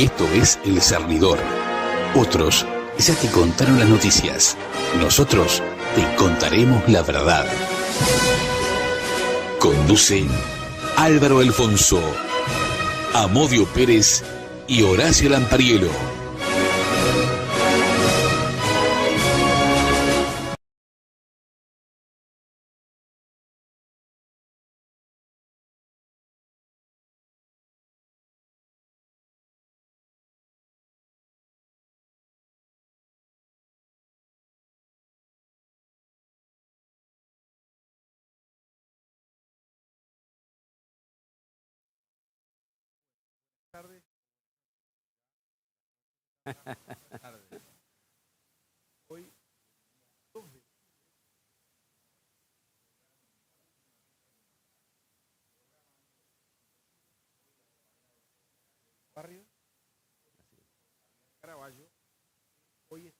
Esto es El Cernidor. Otros ya te contaron las noticias. Nosotros te contaremos la verdad. Conducen Álvaro Alfonso, Amodio Pérez y Horacio Lampariello. Tardes. Tardes. Hoy, 2 de barrio, Caraballo. Hoy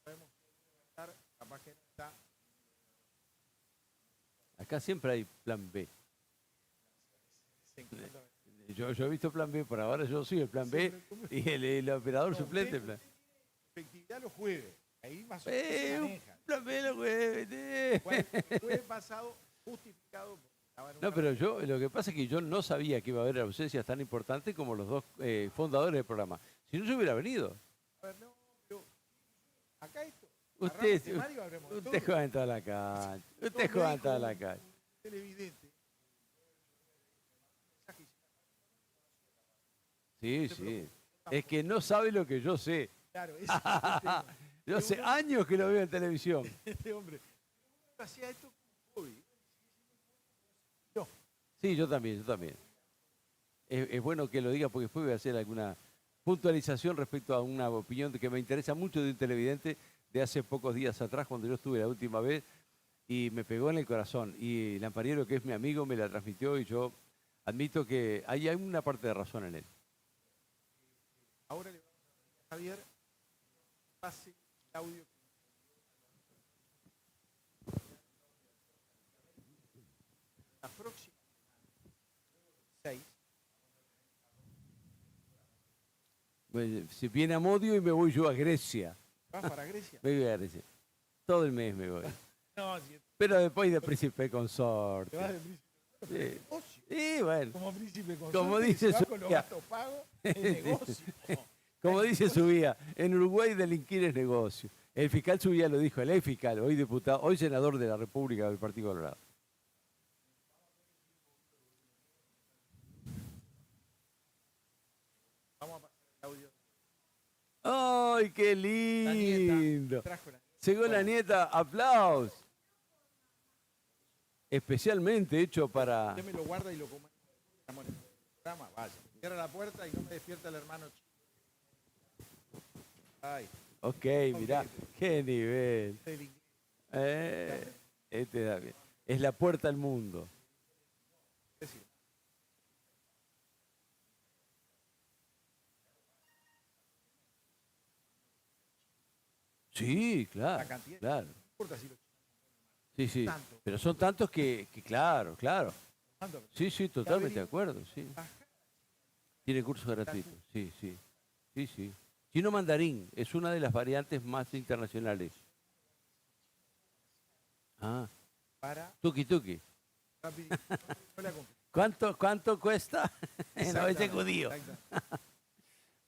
podemos estar, capaz que está. Acá siempre hay plan B. Yo he visto plan B, por ahora yo soy el plan B y el operador suplente. Efectividad los jueves. Ahí más o menos se maneja. Plan B los jueves. Bueno, el jueves pasado, justificado. No, pero yo, lo que pasa es que yo no sabía que iba a haber ausencias tan importantes como los dos fundadores del programa. Si no, yo hubiera venido. A ver, no, pero acá esto. Usted juega en toda la cancha. Usted juega en toda la cancha. Televidente. Sí, sí. Es que no sabe lo que yo sé. Claro, ese es el tema. Yo hace años que lo veo en televisión. Este hombre hacía esto con hobby. No. Sí, yo también. Es bueno que lo diga porque después voy a hacer alguna puntualización respecto a una opinión que me interesa mucho de un televidente de hace pocos días atrás, cuando yo estuve la última vez, y me pegó en el corazón. Y Lampariello, que es mi amigo, me la transmitió y yo admito que hay una parte de razón en él. Ahora le vamos a pedir a Javier pase el audio. La próxima 6. Si viene Amodio y me voy yo a Grecia. ¿Vas para Grecia? Me voy a Grecia. Todo el mes me voy. No, si Pero después de príncipe consorte. te vas de príncipe. Sí, bueno. Como príncipe consorte. Como dice vas su con los guía. gastos pagos, el negocio. Como dice su guía, en Uruguay delinquir es negocio. El fiscal su guía lo dijo, el ex fiscal, hoy diputado, hoy senador de la República del Partido Colorado. Vamos a pasar el audio. ¡Ay, qué lindo! Llegó la nieta, aplausos. Especialmente hecho para... Usted me lo guarda y lo come. Estamos en el programa, vaya. Cierra la puerta y no me despierta el hermano chico. Ay. Ok, mirá, qué nivel. Este da bien. Es la puerta al mundo. Sí, claro, claro. Sí, sí, pero son tantos que claro. Sí, totalmente de acuerdo, sí. Tiene cursos gratuitos, sí. Chino mandarín es una de las variantes más internacionales. Ah. Tuki. ¿Cuánto cuesta? No, ese judío.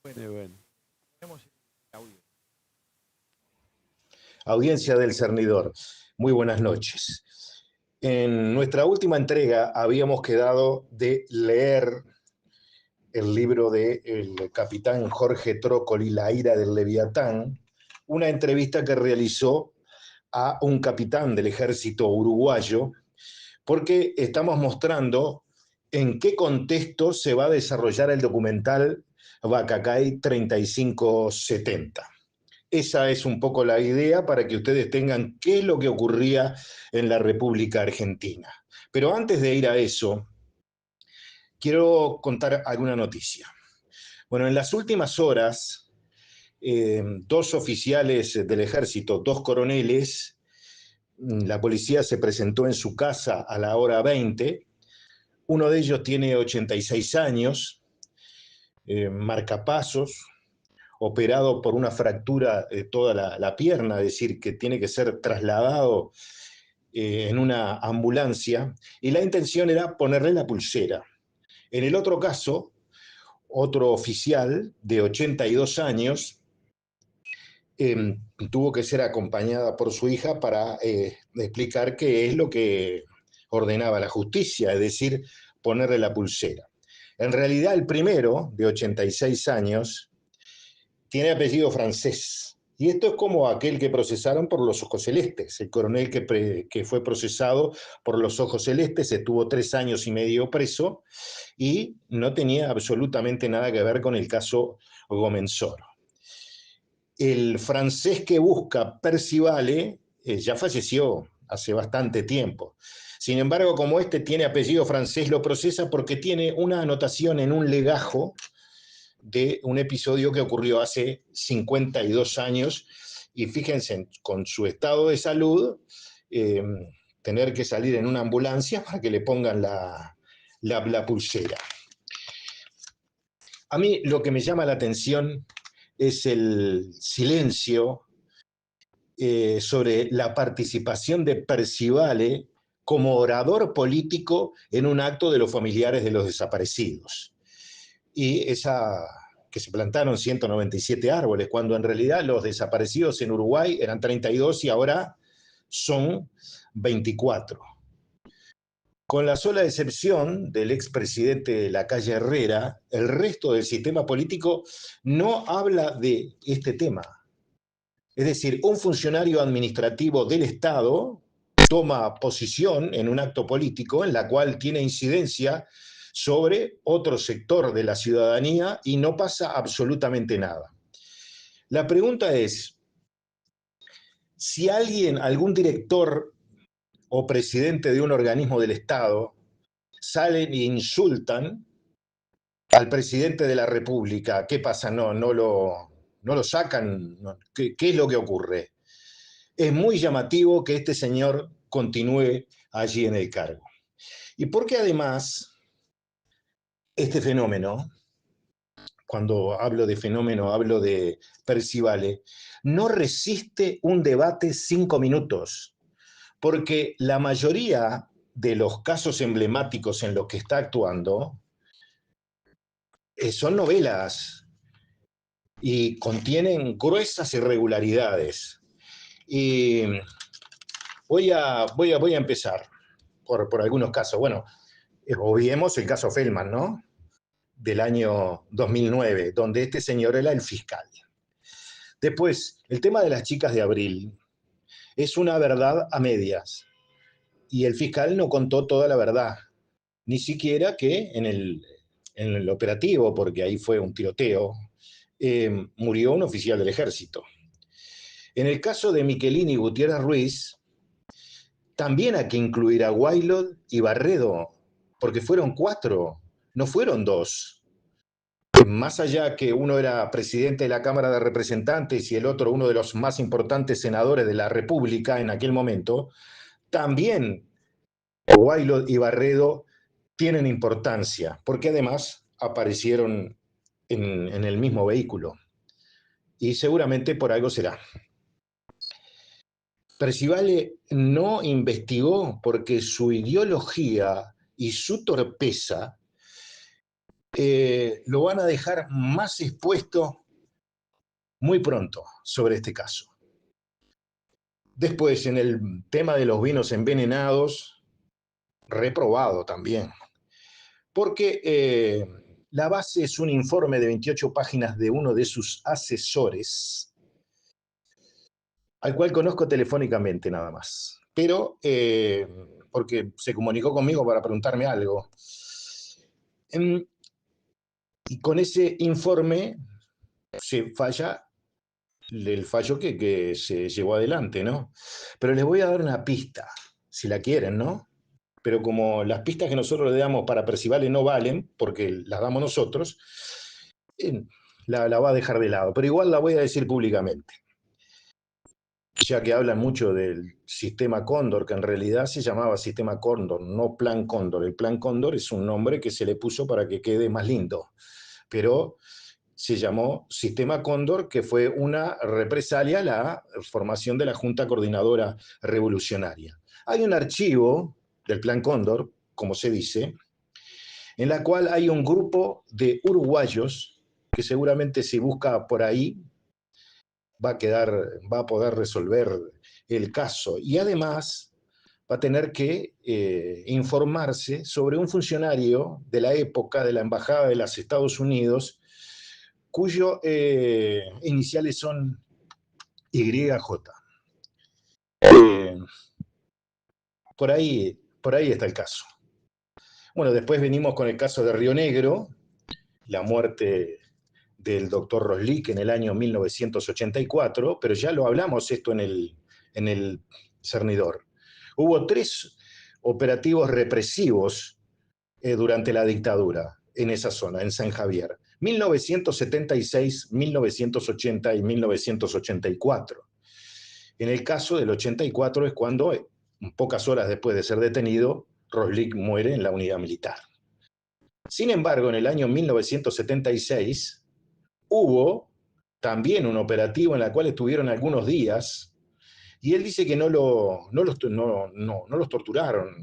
Bueno. Audiencia del Cernidor, muy buenas noches. En nuestra última entrega habíamos quedado de leer el libro del capitán Jorge Trócoli, La ira del Leviatán, una entrevista que realizó a un capitán del ejército uruguayo, porque estamos mostrando en qué contexto se va a desarrollar el documental Bacacay 3570. Esa es un poco la idea para que ustedes tengan qué es lo que ocurría en la República Argentina. Pero antes de ir a eso, quiero contar alguna noticia. Bueno, en las últimas horas, 2 oficiales del ejército, 2 coroneles, la policía se presentó en su casa a la hora 20. Uno de ellos tiene 86 años, marcapasos, operado por una fractura de toda la pierna, es decir, que tiene que ser trasladado en una ambulancia, y la intención era ponerle la pulsera. En el otro caso, otro oficial de 82 años tuvo que ser acompañada por su hija para explicar qué es lo que ordenaba la justicia, es decir, ponerle la pulsera. En realidad, el primero, de 86 años, tiene apellido francés. Y esto es como aquel que procesaron por los ojos celestes. El coronel que fue procesado por los ojos celestes estuvo 3 años y medio preso y no tenía absolutamente nada que ver con el caso Gomenzoro. El francés que busca Percivale ya falleció hace bastante tiempo. Sin embargo, como este tiene apellido francés, lo procesa porque tiene una anotación en un legajo de un episodio que ocurrió hace 52 años, y fíjense, con su estado de salud, tener que salir en una ambulancia para que le pongan la pulsera. A mí lo que me llama la atención es el silencio sobre la participación de Percivale como orador político en un acto de los familiares de los desaparecidos. Y que se plantaron 197 árboles, cuando en realidad los desaparecidos en Uruguay eran 32 y ahora son 24. Con la sola excepción del expresidente Lacalle Herrera, el resto del sistema político no habla de este tema. Es decir, un funcionario administrativo del Estado toma posición en un acto político en la cual tiene incidencia sobre otro sector de la ciudadanía y no pasa absolutamente nada. La pregunta es, si algún director o presidente de un organismo del Estado salen e insultan al presidente de la República, ¿qué pasa? No lo sacan. ¿Qué es lo que ocurre? Es muy llamativo que este señor continúe allí en el cargo. Y porque además este fenómeno, cuando hablo de fenómeno, hablo de Percivale, no resiste un debate 5 minutos, porque la mayoría de los casos emblemáticos en los que está actuando son novelas y contienen gruesas irregularidades. Y voy a empezar por algunos casos. Bueno, obviemos el caso Feldman, ¿no? Del año 2009, donde este señor era el fiscal. Después, el tema de las chicas de Abril es una verdad a medias. Y el fiscal no contó toda la verdad, ni siquiera que en el operativo, porque ahí fue un tiroteo, murió un oficial del ejército. En el caso de Michelini y Gutiérrez Ruiz, también hay que incluir a Waylod y Barredo, porque fueron 4, no fueron 2. Más allá que uno era presidente de la Cámara de Representantes y el otro uno de los más importantes senadores de la República en aquel momento, también Waylod y Barredo tienen importancia, porque además aparecieron en el mismo vehículo. Y seguramente por algo será. Percivale no investigó porque su ideología y su torpeza lo van a dejar más expuesto muy pronto sobre este caso. Después, en el tema de los vinos envenenados, reprobado también, porque la base es un informe de 28 páginas de uno de sus asesores, al cual conozco telefónicamente nada más, pero porque se comunicó conmigo para preguntarme algo. Y con ese informe se falla el fallo que se llevó adelante, ¿no? Pero les voy a dar una pista, si la quieren, ¿no? Pero como las pistas que nosotros le damos para Percivale no valen, porque las damos nosotros, la va a dejar de lado, pero igual la voy a decir públicamente. Ya que hablan mucho del sistema Cóndor, que en realidad se llamaba sistema Cóndor, no Plan Cóndor. El Plan Cóndor es un nombre que se le puso para que quede más lindo, pero se llamó Sistema Cóndor, que fue una represalia a la formación de la Junta Coordinadora Revolucionaria. Hay un archivo del Plan Cóndor, como se dice, en la cual hay un grupo de uruguayos que seguramente si busca por ahí va a poder resolver el caso. Y además va a tener que informarse sobre un funcionario de la época de la Embajada de los Estados Unidos, cuyos iniciales son YJ. Por ahí está el caso. Bueno, después venimos con el caso de Río Negro, la muerte del doctor Roslik en el año 1984, pero ya lo hablamos esto en el Cernidor. Hubo 3 operativos represivos durante la dictadura en esa zona, en San Javier. 1976, 1980 y 1984. En el caso del 84 es cuando, pocas horas después de ser detenido, Roslik muere en la unidad militar. Sin embargo, en el año 1976 hubo también un operativo en el cual estuvieron algunos días, y él dice que no los torturaron.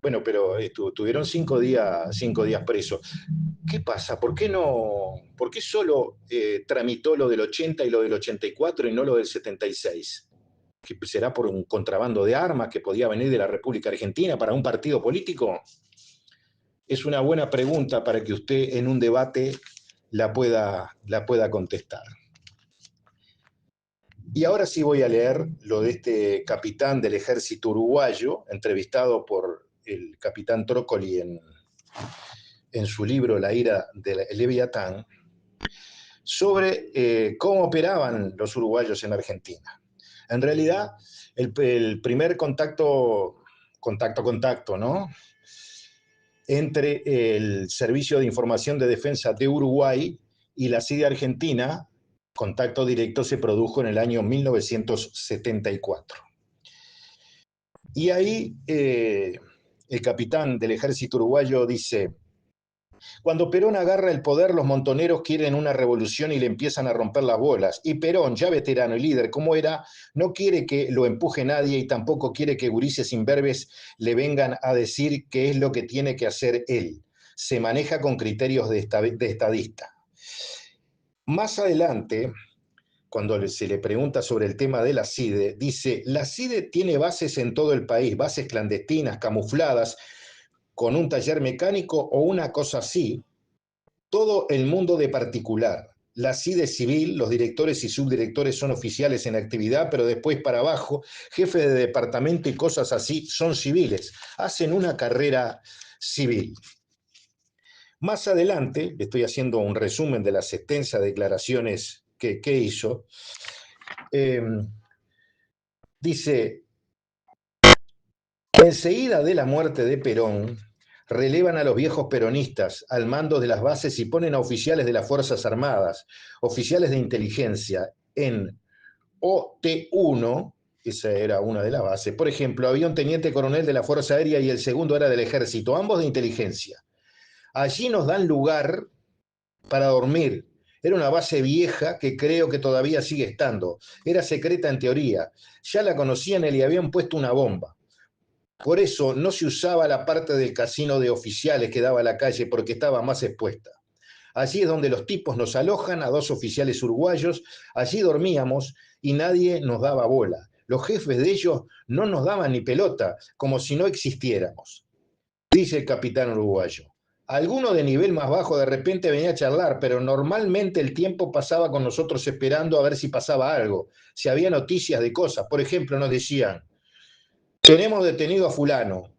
Bueno, pero tuvieron 5 días presos. ¿Qué pasa? ¿Por qué solo tramitó lo del 80 y lo del 84 y no lo del 76? ¿Que será por un contrabando de armas que podía venir de la República Argentina para un partido político? Es una buena pregunta para que usted en un debate la pueda contestar. Y ahora sí voy a leer lo de este capitán del ejército uruguayo, entrevistado por el capitán Trócoli en su libro La ira de Leviatán, sobre cómo operaban los uruguayos en Argentina. En realidad, el primer contacto, ¿no?, entre el Servicio de Información de Defensa de Uruguay y la CIDE Argentina, contacto directo, se produjo en el año 1974. Y ahí el capitán del ejército uruguayo dice: cuando Perón agarra el poder, los montoneros quieren una revolución y le empiezan a romper las bolas. Y Perón, ya veterano y líder como era, no quiere que lo empuje nadie y tampoco quiere que gurises imberbes le vengan a decir qué es lo que tiene que hacer él. Se maneja con criterios de estadista. Más adelante, cuando se le pregunta sobre el tema de la CIDE, dice: la CIDE tiene bases en todo el país, bases clandestinas, camufladas, con un taller mecánico o una cosa así, todo el mundo de particular. La CIDE civil, los directores y subdirectores son oficiales en actividad, pero después para abajo, jefes de departamento y cosas así son civiles, hacen una carrera civil. Más adelante, le estoy haciendo un resumen de las extensas declaraciones que hizo, dice: enseguida de la muerte de Perón, relevan a los viejos peronistas al mando de las bases y ponen a oficiales de las Fuerzas Armadas, oficiales de inteligencia en OT1, esa era una de las bases. Por ejemplo, había un teniente coronel de la Fuerza Aérea y el segundo era del Ejército, ambos de inteligencia. Allí nos dan lugar para dormir. Era una base vieja que creo que todavía sigue estando. Era secreta en teoría. Ya la conocían y le habían puesto una bomba. Por eso no se usaba la parte del casino de oficiales que daba a la calle porque estaba más expuesta. Allí es donde los tipos nos alojan, a 2 oficiales uruguayos, allí dormíamos y nadie nos daba bola. Los jefes de ellos no nos daban ni pelota, como si no existiéramos. Dice el capitán uruguayo: alguno de nivel más bajo de repente venía a charlar, pero normalmente el tiempo pasaba con nosotros esperando a ver si pasaba algo, si había noticias de cosas. Por ejemplo, nos decían: tenemos detenido a fulano,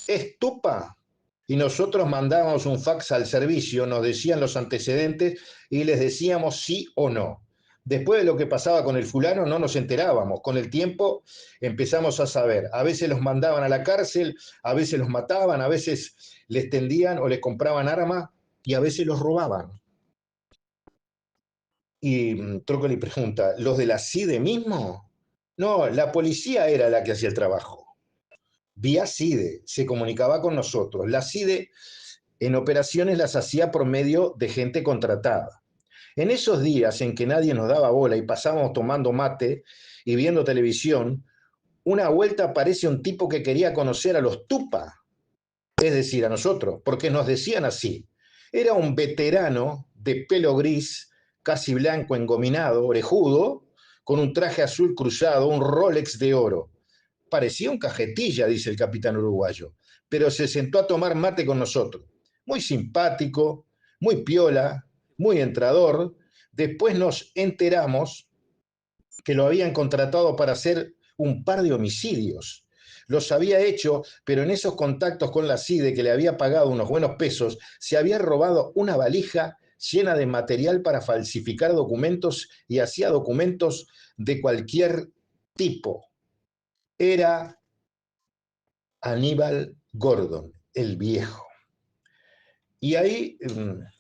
¿es tupa? Y nosotros mandábamos un fax al servicio, nos decían los antecedentes y les decíamos sí o no. Después de lo que pasaba con el fulano no nos enterábamos. Con el tiempo empezamos a saber. A veces los mandaban a la cárcel, a veces los mataban, a veces les tendían o les compraban armas y a veces los robaban. Y Trócoli pregunta: ¿los de la CIDE mismo? No, la policía era la que hacía el trabajo. Vía CIDE, se comunicaba con nosotros. La CIDE en operaciones las hacía por medio de gente contratada. En esos días en que nadie nos daba bola y pasábamos tomando mate y viendo televisión, una vuelta aparece un tipo que quería conocer a los Tupa, es decir, a nosotros, porque nos decían así. Era un veterano de pelo gris, casi blanco, engominado, orejudo, con un traje azul cruzado, un Rolex de oro. Parecía un cajetilla, dice el capitán uruguayo, pero se sentó a tomar mate con nosotros. Muy simpático, muy piola, muy entrador. Después nos enteramos que lo habían contratado para hacer un par de homicidios. Los había hecho, pero en esos contactos con la CIDE, que le había pagado unos buenos pesos, se había robado una valija llena de material para falsificar documentos y hacía documentos de cualquier tipo. Era Aníbal Gordon, el viejo. Y ahí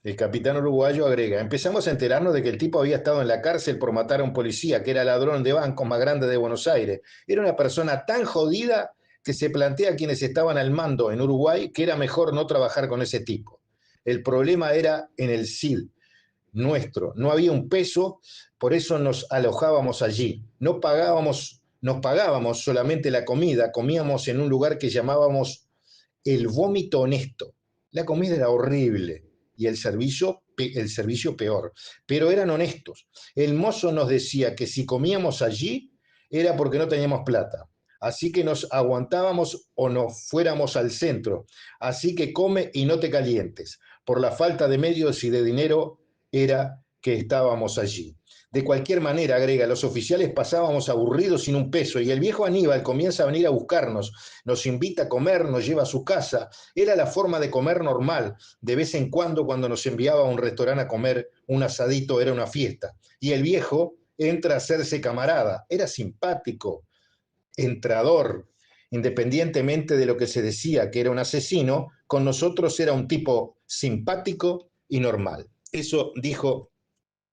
el capitán uruguayo agrega, empezamos a enterarnos de que el tipo había estado en la cárcel por matar a un policía, que era el ladrón de bancos más grande de Buenos Aires. Era una persona tan jodida que se plantea a quienes estaban al mando en Uruguay que era mejor no trabajar con ese tipo. El problema era en el CID nuestro. No había un peso, por eso nos alojábamos allí. No pagábamos, nos pagábamos solamente la comida, comíamos en un lugar que llamábamos el vómito honesto. La comida era horrible y el servicio peor, pero eran honestos. El mozo nos decía que si comíamos allí era porque no teníamos plata. Así que nos aguantábamos o nos fuéramos al centro. Así que come y no te calientes. Por la falta de medios y de dinero era que estábamos allí. De cualquier manera, agrega, los oficiales pasábamos aburridos sin un peso y el viejo Aníbal comienza a venir a buscarnos, nos invita a comer, nos lleva a su casa. Era la forma de comer normal. De vez en cuando nos enviaba a un restaurante a comer un asadito, era una fiesta. Y el viejo entra a hacerse camarada. Era simpático, entrador, independientemente de lo que se decía que era un asesino, con nosotros era un tipo simpático y normal. Eso dijo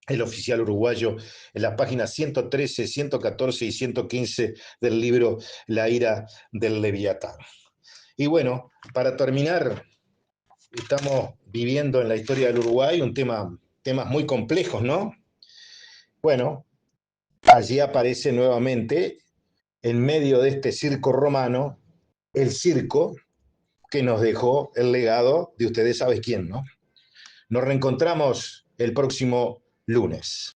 el oficial uruguayo en las páginas 113, 114 y 115 del libro La ira del Leviatán. Y bueno, para terminar, estamos viviendo en la historia del Uruguay temas muy complejos, ¿no? Bueno, allí aparece nuevamente, en medio de este circo romano, el circo que nos dejó el legado de ustedes saben quién, ¿no? Nos reencontramos el próximo lunes.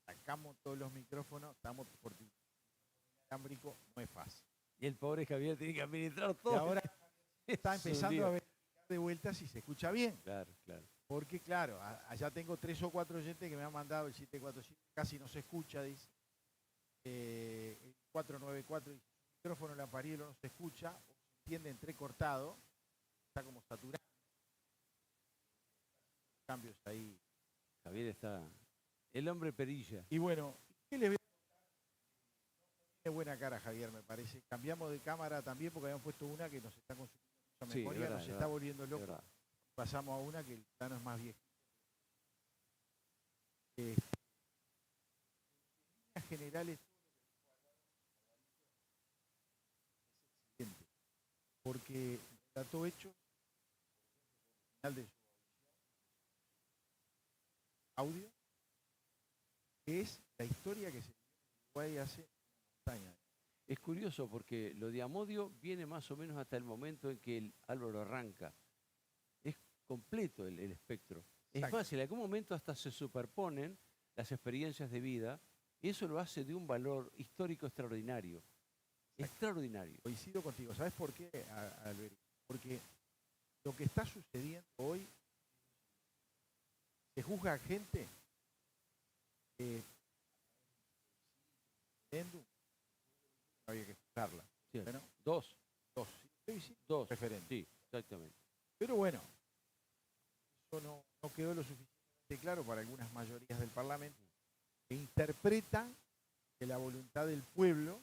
Sacamos todos los micrófonos, estamos por ámbrico, no es fácil. Y el pobre Javier tiene que administrar todo. Y ahora está empezando a ver de vuelta si se escucha bien. Claro, claro. Porque claro, allá tengo 3 o 4 oyentes que me han mandado el 747, casi no se escucha, dice. El 494 dice, el micrófono de Lampariello no se escucha, o se entiende entrecortado, está como saturado. Cambios ahí. Javier está... El hombre perilla. Y bueno, ¿qué le veo? Tiene buena cara Javier, me parece. Cambiamos de cámara también porque habíamos puesto una que nos está consumiendo mucha memoria, verdad, nos está volviendo loco. Pasamos a una que el plano es más viejo. En líneas generales, porque está todo hecho al final de su audio, que es la historia que se puede hacer en montaña. Es curioso porque lo de Amodio viene más o menos hasta el momento en que el Álvaro arranca. Es completo el espectro. Es Exacto. fácil, en algún momento hasta se superponen las experiencias de vida y eso lo hace de un valor histórico extraordinario. Exacto. Extraordinario. Coincido contigo. ¿Sabes por qué, Albert? Porque lo que está sucediendo hoy, se juzga a gente no había que juzgarla. Sí. Bueno, Dos. Dos referentes. Sí, exactamente. Pero bueno, eso no quedó lo suficientemente claro para algunas mayorías del Parlamento que interpretan que la voluntad del pueblo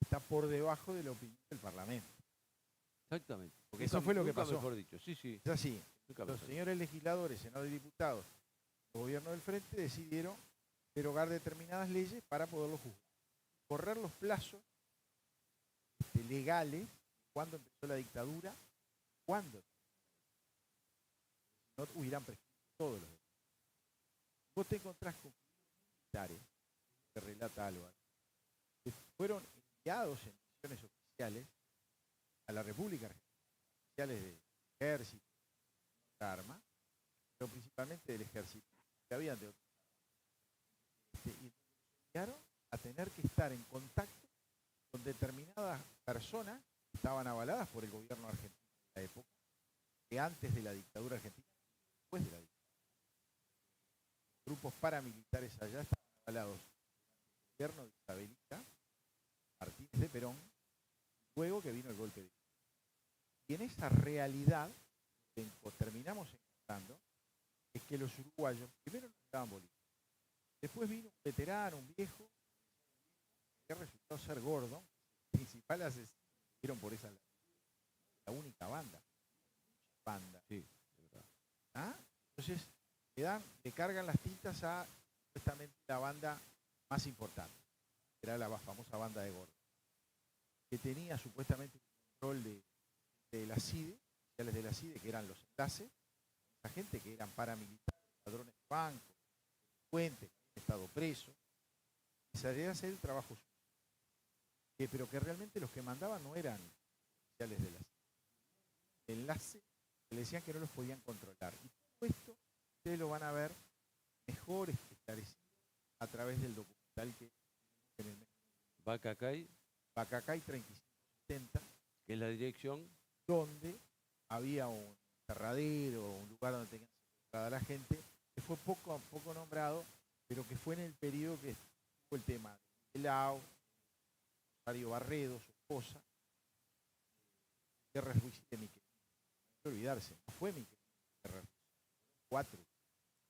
está por debajo de la opinión del Parlamento. Exactamente. Porque eso fue lo que Nunca pasó. mejor dicho. Sí, sí. Es así. Nunca Los mejor. señores legisladores, senadores y diputados, el gobierno del frente decidieron derogar determinadas leyes para poderlo juzgar. Correr los plazos legales, cuando empezó la dictadura, cuando no hubieran prescrito todos los delitos. Vos te encontrás con militares, que relata Álvaro, que fueron enviados en misiones oficiales a la República Argentina, oficiales del ejército, de armas, pero principalmente del ejército, que habían de otros. Y llegaron a tener que estar en contacto con determinadas personas que estaban avaladas por el gobierno argentino en la época, que antes de la dictadura argentina, después de la dictadura. Grupos paramilitares allá estaban avalados por el gobierno de Isabelita Martínez de Perón, luego que vino el golpe de Estado. Y en esa realidad que terminamos encontrando es que los uruguayos primero no estaban bolivianos. Después vino un veterano, un viejo, que resultó ser Gordon, el principal asesino que vieron por esa la única banda. Sí, de verdad. ¿Ah? Entonces le cargan las tintas a supuestamente la banda más importante, que era la famosa banda de Gordon, que tenía supuestamente un control de la CIDE, oficiales de la CIDE, que eran los enlaces, esa gente que eran paramilitares, ladrones de banco, delincuentes, que habían estado presos, y salía a hacer el trabajo suyo. Pero que realmente los que mandaban no eran oficiales de la CIDE. El enlace, que le decían que no los podían controlar. Y todo esto ustedes lo van a ver mejor esclarecido a través del documental que en el Bacacay, Bacacay 3570, que es la dirección. donde había un enterradero, un lugar donde tenían secuestrada a la gente, que fue poco a poco nombrado, pero que fue en el periodo que fue el tema de Lao, Rosario Barredo, su esposa, Guerra Ruiz de Miquel. No hay que olvidarse, no fue Miquel Guerra Ruiz, 4.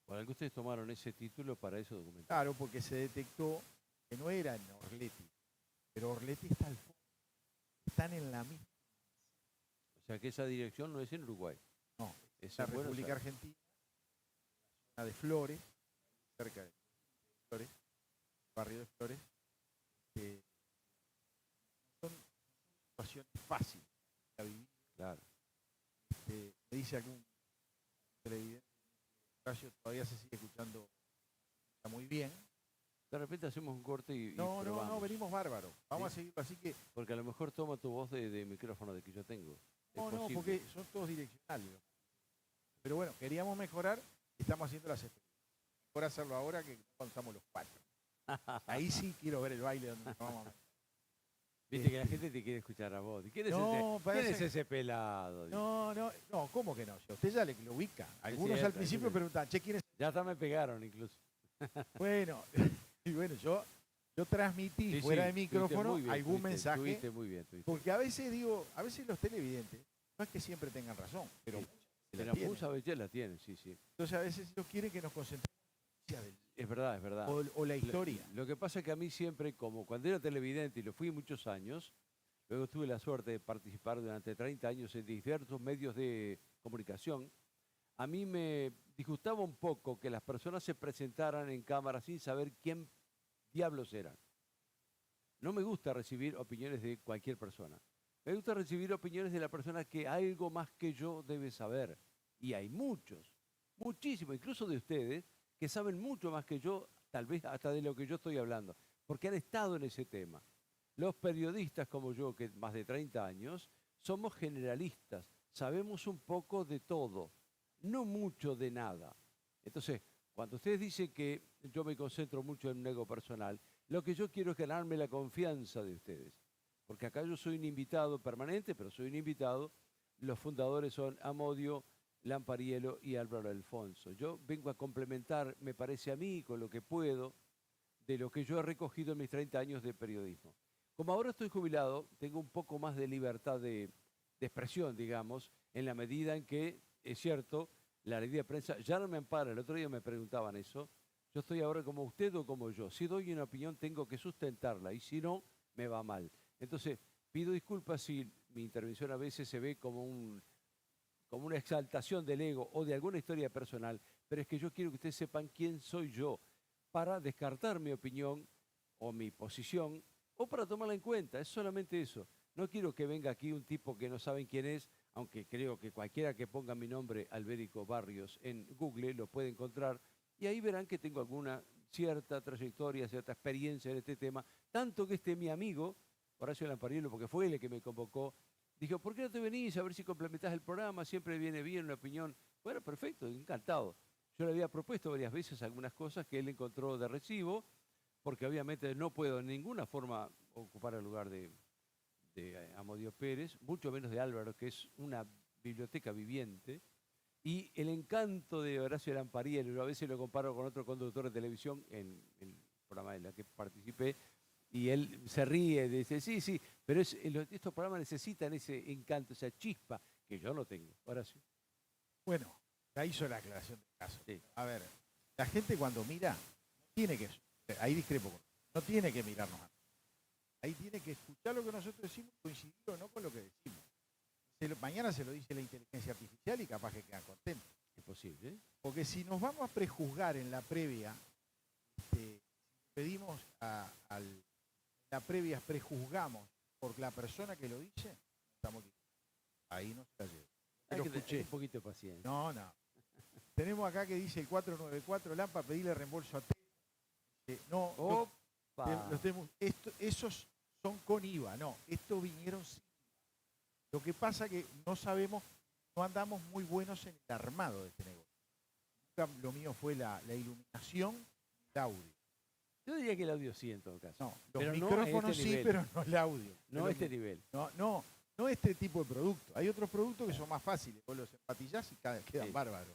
Por algo ustedes tomaron ese título para ese documental. Claro, porque se detectó que no era en Orleti, pero Orleti está al fondo, están en la misma. O sea que esa dirección no es en Uruguay. No, Es la en Buenos República Aires. Argentina, la zona de Flores, cerca de Flores, barrio de Flores, que son situaciones fáciles para vivir. Claro. Me dice algún televidente, Horacio todavía se sigue escuchando, está muy bien. De repente hacemos un corte y No, probamos. venimos bárbaros. Vamos ¿Sí? a seguir, así que Porque a lo mejor toma tu voz de micrófono de que yo tengo. Es no, posible. porque son todos direccionales. Pero bueno, queríamos mejorar y estamos haciendo las experiencias. Mejor hacerlo ahora que cuando estamos los 4. Ahí sí quiero ver el baile donde nos vamos a ver. Viste que la gente te quiere escuchar a vos. ¿Quién es, No, ese, ¿quién es parece- ese pelado? No, ¿cómo que no? Si a usted ya lo ubica. Algunos cierto, al principio sí. preguntan, che, ¿quién es? Ya hasta me pegaron incluso. Bueno, y bueno, yo transmití Sí, fuera sí, de micrófono estuviste muy bien, algún mensaje. Estuviste muy bien. Porque a veces a veces los televidentes, no es que siempre tengan razón, pero Sí. muchas veces La la tienen. musa veces la tiene, sí, sí. Entonces a veces ellos quieren que nos concentremos en la noticia Es verdad, es verdad. o la historia. Lo que pasa es que a mí siempre, como cuando era televidente, y lo fui muchos años, luego tuve la suerte de participar durante 30 años en diversos medios de comunicación, a mí me disgustaba un poco que las personas se presentaran en cámara sin saber quién diablos eran. No me gusta recibir opiniones de cualquier persona. Me gusta recibir opiniones de la persona que algo más que yo debe saber. Y hay muchos, muchísimos, incluso de ustedes, que saben mucho más que yo, tal vez hasta de lo que yo estoy hablando, porque han estado en ese tema. Los periodistas como yo, que más de 30 años, somos generalistas, sabemos un poco de todo, no mucho de nada. Entonces, cuando ustedes dicen que yo me concentro mucho en un ego personal, lo que yo quiero es ganarme la confianza de ustedes. Porque acá yo soy un invitado permanente, pero soy un invitado. Los fundadores son Amodio, Lampariello y Álvaro Alfonso. Yo vengo a complementar, me parece a mí, con lo que puedo, de lo que yo he recogido en mis 30 años de periodismo. Como ahora estoy jubilado, tengo un poco más de libertad de expresión, digamos, en la medida en que, es cierto, la ley de prensa ya no me ampara. El otro día me preguntaban eso. Yo estoy ahora como usted o como yo. Si doy una opinión, tengo que sustentarla y si no, me va mal. Entonces, pido disculpas si mi intervención a veces se ve como una exaltación del ego o de alguna historia personal, pero es que yo quiero que ustedes sepan quién soy yo. para descartar mi opinión o mi posición o para tomarla en cuenta. Es solamente eso. No quiero que venga aquí un tipo que no saben quién es, aunque creo que cualquiera que ponga mi nombre, Albérico Barrios, en Google lo puede encontrar y ahí verán que tengo alguna cierta trayectoria, cierta experiencia en este tema, tanto que mi amigo, Horacio Lampariello, porque fue él el que me convocó, dijo, ¿por qué no te venís a ver si complementás el programa? Siempre viene bien una opinión. Bueno, perfecto, encantado. Yo le había propuesto varias veces algunas cosas que él encontró de recibo, porque obviamente no puedo en ninguna forma ocupar el lugar de Amodio Pérez, mucho menos de Álvaro, que es una biblioteca viviente. Y el encanto de Horacio Lampariello, a veces lo comparo con otro conductor de televisión en el programa en el que participé, y él se ríe, dice, sí, pero estos programas necesitan ese encanto, esa chispa, que yo no tengo. Horacio. Bueno, ya hizo la aclaración del caso. Sí. A ver, la gente cuando mira, tiene que, ahí discrepo, no tiene que mirarnos a nosotros. Ahí tiene que escuchar lo que nosotros decimos, coincidir o no con lo que decimos. Mañana se lo dice la inteligencia artificial y capaz que quedan contentos. Es posible, ¿eh? Porque si nos vamos a prejuzgar en la previa, pedimos la previa prejuzgamos por la persona que lo dice, estamos aquí. Ahí no se la llevo. Hay Lo que escuché. tener un poquito de paciencia. No. Tenemos acá que dice el 494, Lampa, pedirle reembolso a T. No, esos son con IVA, no, estos vinieron sin IVA. Lo que pasa que no sabemos, no andamos muy buenos en el armado de este negocio. Lo mío fue la iluminación, el audio. Yo diría que el audio sí en todo caso. No, los pero micrófonos no a este sí, nivel. pero no el audio. No a este nivel. No este tipo de producto. Hay otros productos que son más fáciles. Vos los empatillás y quedan Sí. bárbaros.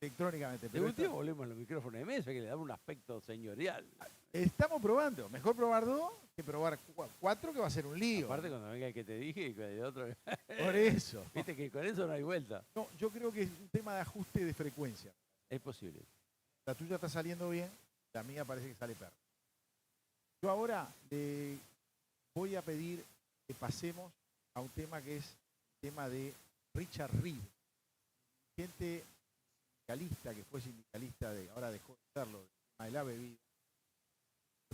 Electrónicamente. De Pero último volvemos a los micrófonos de mesa que le dan un aspecto señorial. estamos probando. Mejor probar 2 que probar 4, que va a ser un lío. Aparte cuando venga el que te dije y con el otro... Por eso. Viste que con eso no hay vuelta. No, yo creo que es un tema de ajuste de frecuencia. Es posible. La tuya está saliendo bien, la mía parece que sale perro. Yo ahora voy a pedir que pasemos a un tema que es el tema de Richard Reed, gente sindicalista, que fue sindicalista, ahora dejó de serlo, del tema de la bebida.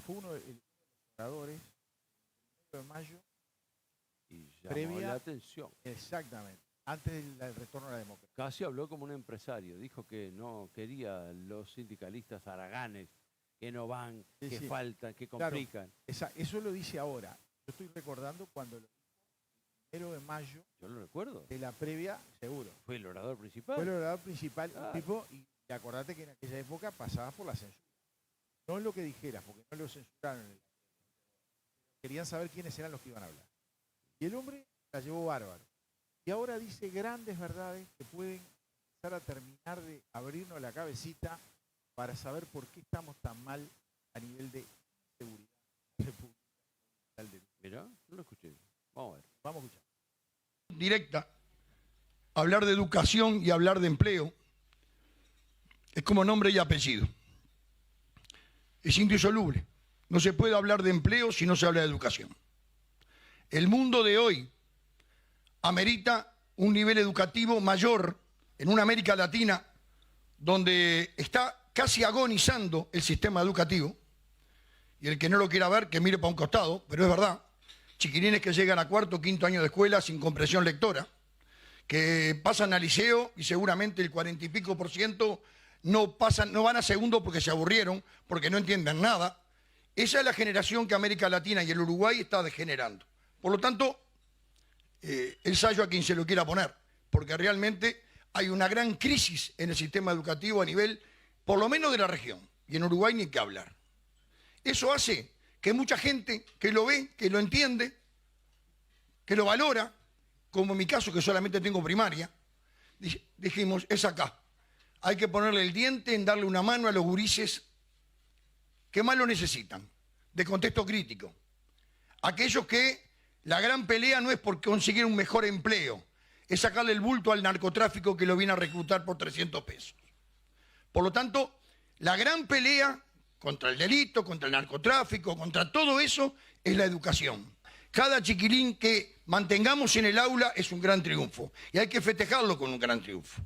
Fue uno de los oradores, el 1 de mayo. Y llamó Previa- la atención. Exactamente, antes del retorno a la democracia. Casi habló como un empresario. Dijo que no quería los sindicalistas haraganes, que no van, Sí, que sí. faltan, que Claro. complican. Eso lo dice ahora. Yo estoy recordando cuando lo dijo el 1 de mayo Yo lo recuerdo. de la previa, seguro. Fue el orador principal. Fue el orador principal, un Claro. tipo, y acordate que en aquella época pasabas por la censura. No es lo que dijeras, porque no lo censuraron. Querían saber quiénes eran los que iban a hablar. Y el hombre la llevó bárbaro. Y ahora dice grandes verdades que pueden empezar a terminar de abrirnos la cabecita para saber por qué estamos tan mal a nivel de seguridad republicana. Mirá, no lo escuché. Vamos a ver. Vamos a escuchar. Directa, hablar de educación y hablar de empleo es como nombre y apellido. Es indisoluble. No se puede hablar de empleo si no se habla de educación. El mundo de hoy amerita un nivel educativo mayor en una América Latina donde está casi agonizando el sistema educativo, y el que no lo quiera ver, que mire para un costado, pero es verdad. Chiquilines que llegan a cuarto o quinto año de escuela sin comprensión lectora, que pasan al liceo y seguramente el 40 y pico % no van a segundo porque se aburrieron, porque no entienden nada. Esa es la generación que América Latina y el Uruguay está degenerando. Por lo tanto, el sayo a quien se lo quiera poner, porque realmente hay una gran crisis en el sistema educativo a nivel, por lo menos de la región, y en Uruguay ni que hablar. Eso hace que mucha gente que lo ve, que lo entiende, que lo valora, como en mi caso que solamente tengo primaria, dijimos, es acá. Hay que ponerle el diente en darle una mano a los gurises que más lo necesitan, de contexto crítico. Aquellos que la gran pelea no es por conseguir un mejor empleo, es sacarle el bulto al narcotráfico que lo viene a reclutar por 300 pesos. Por lo tanto, la gran pelea contra el delito, contra el narcotráfico, contra todo eso, es la educación. Cada chiquilín que mantengamos en el aula es un gran triunfo y hay que festejarlo con un gran triunfo.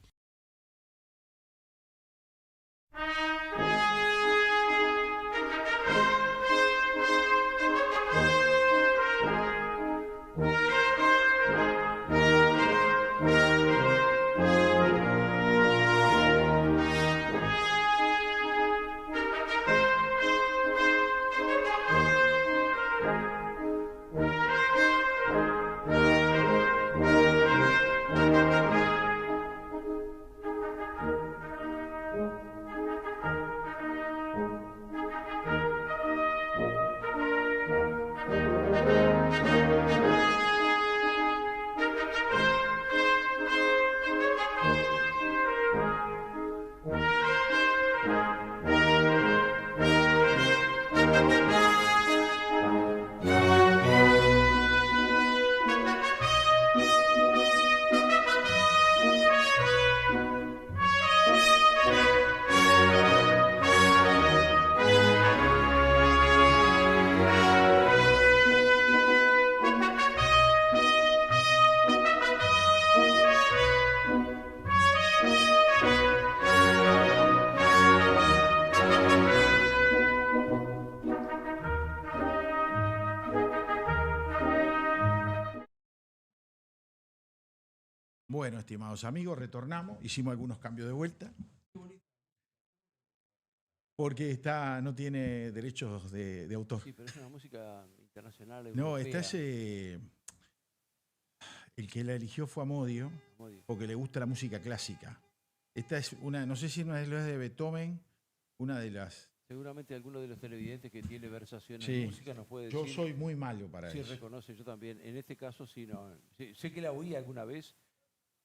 Bueno, estimados amigos, retornamos, hicimos algunos cambios de vuelta. Porque no tiene derechos de autor. Sí, pero es una música internacional. No, Europea. El que la eligió fue Amodio, porque le gusta la música clásica. Esta es una, no sé si una es de Beethoven, una de las... Seguramente alguno de los televidentes que tiene versaciones Sí, de música nos puede yo decir. soy muy malo para Sí, eso. reconoce, yo también. En este caso sí, no. Sí, sé que la oí alguna vez,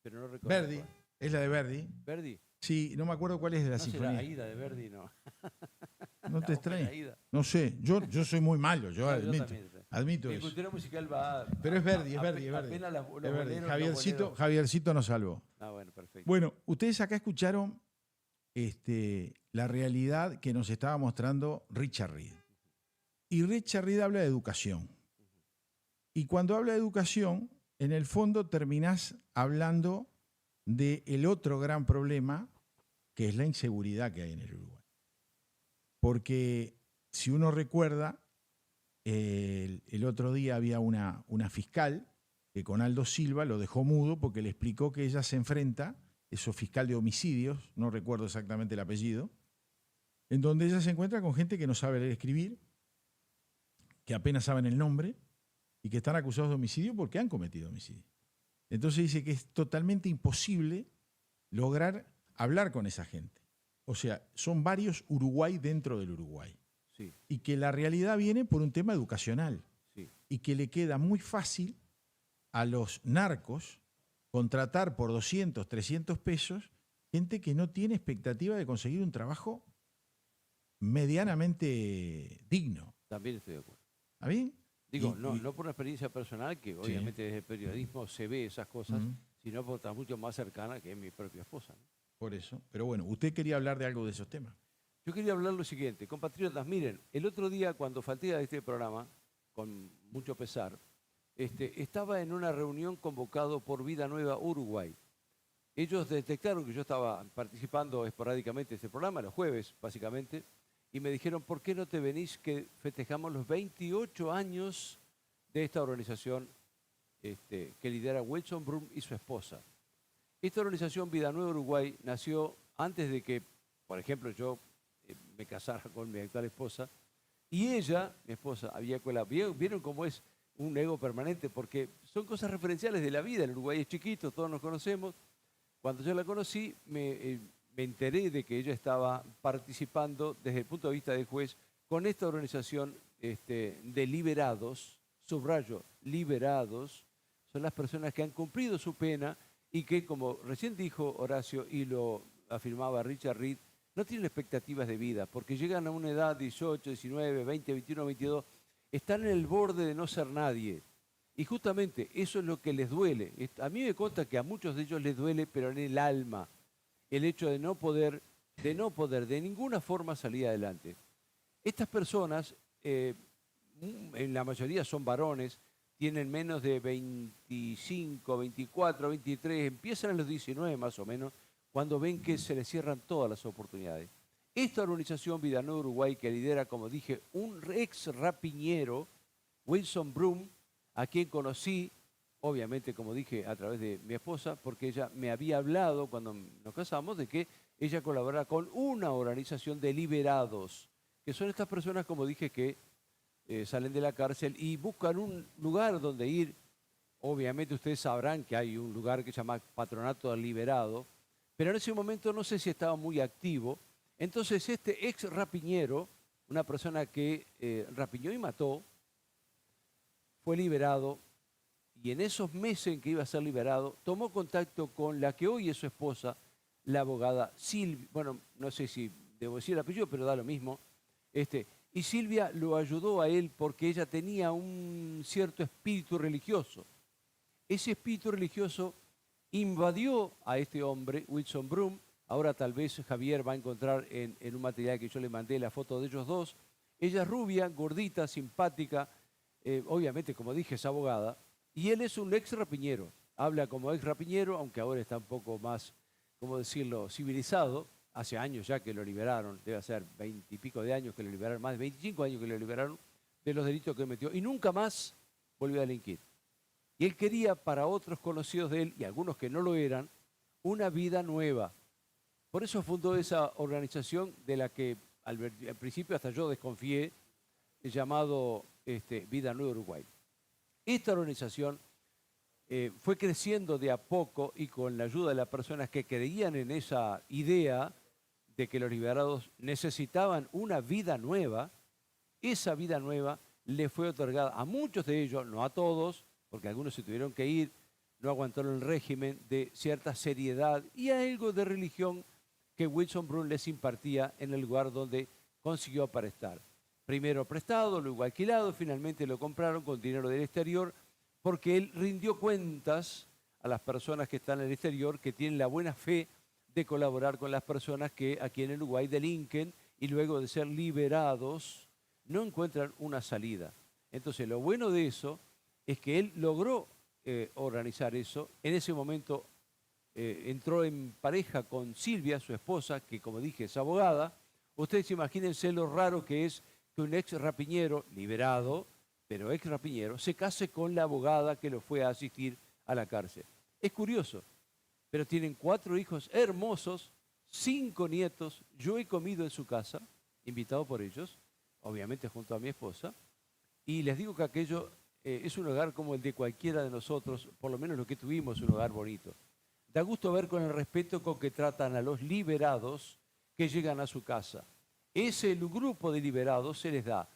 pero no reconozco. Verdi, es la de Verdi. ¿Verdi? Sí, no me acuerdo cuál es de la No será sinfonía. Aida de Verdi, no. No te La ópera extrañes. Aida. No sé, yo soy muy malo, yo No, admito. también. Admito Mi eso. cultura musical va... Pero es Verdi, es Verdi, es Verdi. Apenas los Es Verdi. boleros, Javiercito nos salvó. Ah, bueno, perfecto. Bueno, ustedes acá escucharon la realidad que nos estaba mostrando Richard Reed. Y Richard Reed habla de educación. Y cuando habla de educación, en el fondo terminás hablando del otro gran problema, que es la inseguridad que hay en el Uruguay. Porque si uno recuerda, el otro día había una fiscal que con Aldo Silva lo dejó mudo porque le explicó que ella se enfrenta, eso fiscal de homicidios, no recuerdo exactamente el apellido, en donde ella se encuentra con gente que no sabe leer y escribir, que apenas saben el nombre y que están acusados de homicidio porque han cometido homicidio. Entonces dice que es totalmente imposible lograr hablar con esa gente. O sea, son varios Uruguay dentro del Uruguay. Sí. Y que la realidad viene por un tema educacional. Sí. Y que le queda muy fácil a los narcos contratar por 200, 300 pesos gente que no tiene expectativa de conseguir un trabajo medianamente digno. También estoy de acuerdo. ¿Está bien? Digo, no por una experiencia personal, que obviamente desde el periodismo se ve esas cosas, sino por otra mucho más cercana, que es mi propia esposa, ¿no? Por eso. Pero bueno, usted quería hablar de algo de esos temas. Yo quería hablar lo siguiente. Compatriotas, miren, el otro día cuando falté a este programa, con mucho pesar, estaba en una reunión convocado por Vida Nueva Uruguay. Ellos detectaron que yo estaba participando esporádicamente en este programa, los jueves, básicamente, y me dijeron, ¿por qué no te venís que festejamos los 28 años de esta organización que lidera Wilson Brum y su esposa? Esta organización Vida Nueva Uruguay nació antes de que, por ejemplo, yo me casara con mi actual esposa, y ella, mi esposa, ¿vieron cómo es un ego permanente? Porque son cosas referenciales de la vida. El Uruguay es chiquito, todos nos conocemos. Cuando yo la conocí, me enteré de que ella estaba participando desde el punto de vista del juez con esta organización de liberados, subrayo, liberados, son las personas que han cumplido su pena y que, como recién dijo Horacio y lo afirmaba Richard Reed, no tienen expectativas de vida, porque llegan a una edad 18, 19, 20, 21, 22, están en el borde de no ser nadie. Y justamente eso es lo que les duele. A mí me consta que a muchos de ellos les duele, pero en el alma, el hecho de no poder de ninguna forma salir adelante. Estas personas, en la mayoría son varones, tienen menos de 25, 24, 23, empiezan a los 19 más o menos, cuando ven que se les cierran todas las oportunidades. Esta organización Vida Nueva Uruguay, que lidera, como dije, un ex rapiñero, Wilson Brum, a quien conocí, obviamente, como dije, a través de mi esposa, porque ella me había hablado cuando nos casamos de que ella colabora con una organización de liberados, que son estas personas, como dije, que salen de la cárcel y buscan un lugar donde ir. Obviamente ustedes sabrán que hay un lugar que se llama Patronato del Liberado, pero en ese momento no sé si estaba muy activo. Entonces este ex rapiñero, una persona que rapiñó y mató, fue liberado, y en esos meses en que iba a ser liberado, tomó contacto con la que hoy es su esposa, la abogada Silvia. Bueno, no sé si debo decir el apellido, pero da lo mismo. Y Silvia lo ayudó a él porque ella tenía un cierto espíritu religioso. Ese espíritu religioso invadió a este hombre, Wilson Brum. Ahora tal vez Javier va a encontrar en un material que yo le mandé la foto de ellos dos. Ella es rubia, gordita, simpática, obviamente, como dije, es abogada. Y él es un ex rapiñero. Habla como ex rapiñero, aunque ahora está un poco más, ¿cómo decirlo?, civilizado. Hace años ya que lo liberaron, debe ser 20 y pico de años que lo liberaron, más de 25 años que lo liberaron de los delitos que metió. Y nunca más volvió a delinquir. Y él quería para otros conocidos de él, y algunos que no lo eran, una vida nueva. Por eso fundó esa organización de la que al principio hasta yo desconfié, llamado Vida Nueva Uruguay. Esta organización fue creciendo de a poco y con la ayuda de las personas que creían en esa idea de que los liberados necesitaban una vida nueva. Esa vida nueva le fue otorgada a muchos de ellos, no a todos, porque algunos se tuvieron que ir, no aguantaron el régimen de cierta seriedad y algo de religión que Wilson Brun les impartía en el lugar donde consiguió para estar. Primero prestado, luego alquilado, finalmente lo compraron con dinero del exterior, porque él rindió cuentas a las personas que están en el exterior, que tienen la buena fe de colaborar con las personas que aquí en Uruguay delinquen y luego de ser liberados no encuentran una salida. Entonces, lo bueno de eso es que él logró organizar eso. En ese momento entró en pareja con Silvia, su esposa, que como dije es abogada. Ustedes imagínense lo raro que es que un ex rapiñero, liberado, pero ex rapiñero, se case con la abogada que lo fue a asistir a la cárcel. Es curioso, pero tienen 4 hijos hermosos, 5 nietos. Yo he comido en su casa, invitado por ellos, obviamente junto a mi esposa, y les digo que aquello es un hogar como el de cualquiera de nosotros, por lo menos lo que tuvimos, un hogar bonito. Da gusto ver con el respeto con que tratan a los liberados que llegan a su casa. Ese grupo de liberados se les da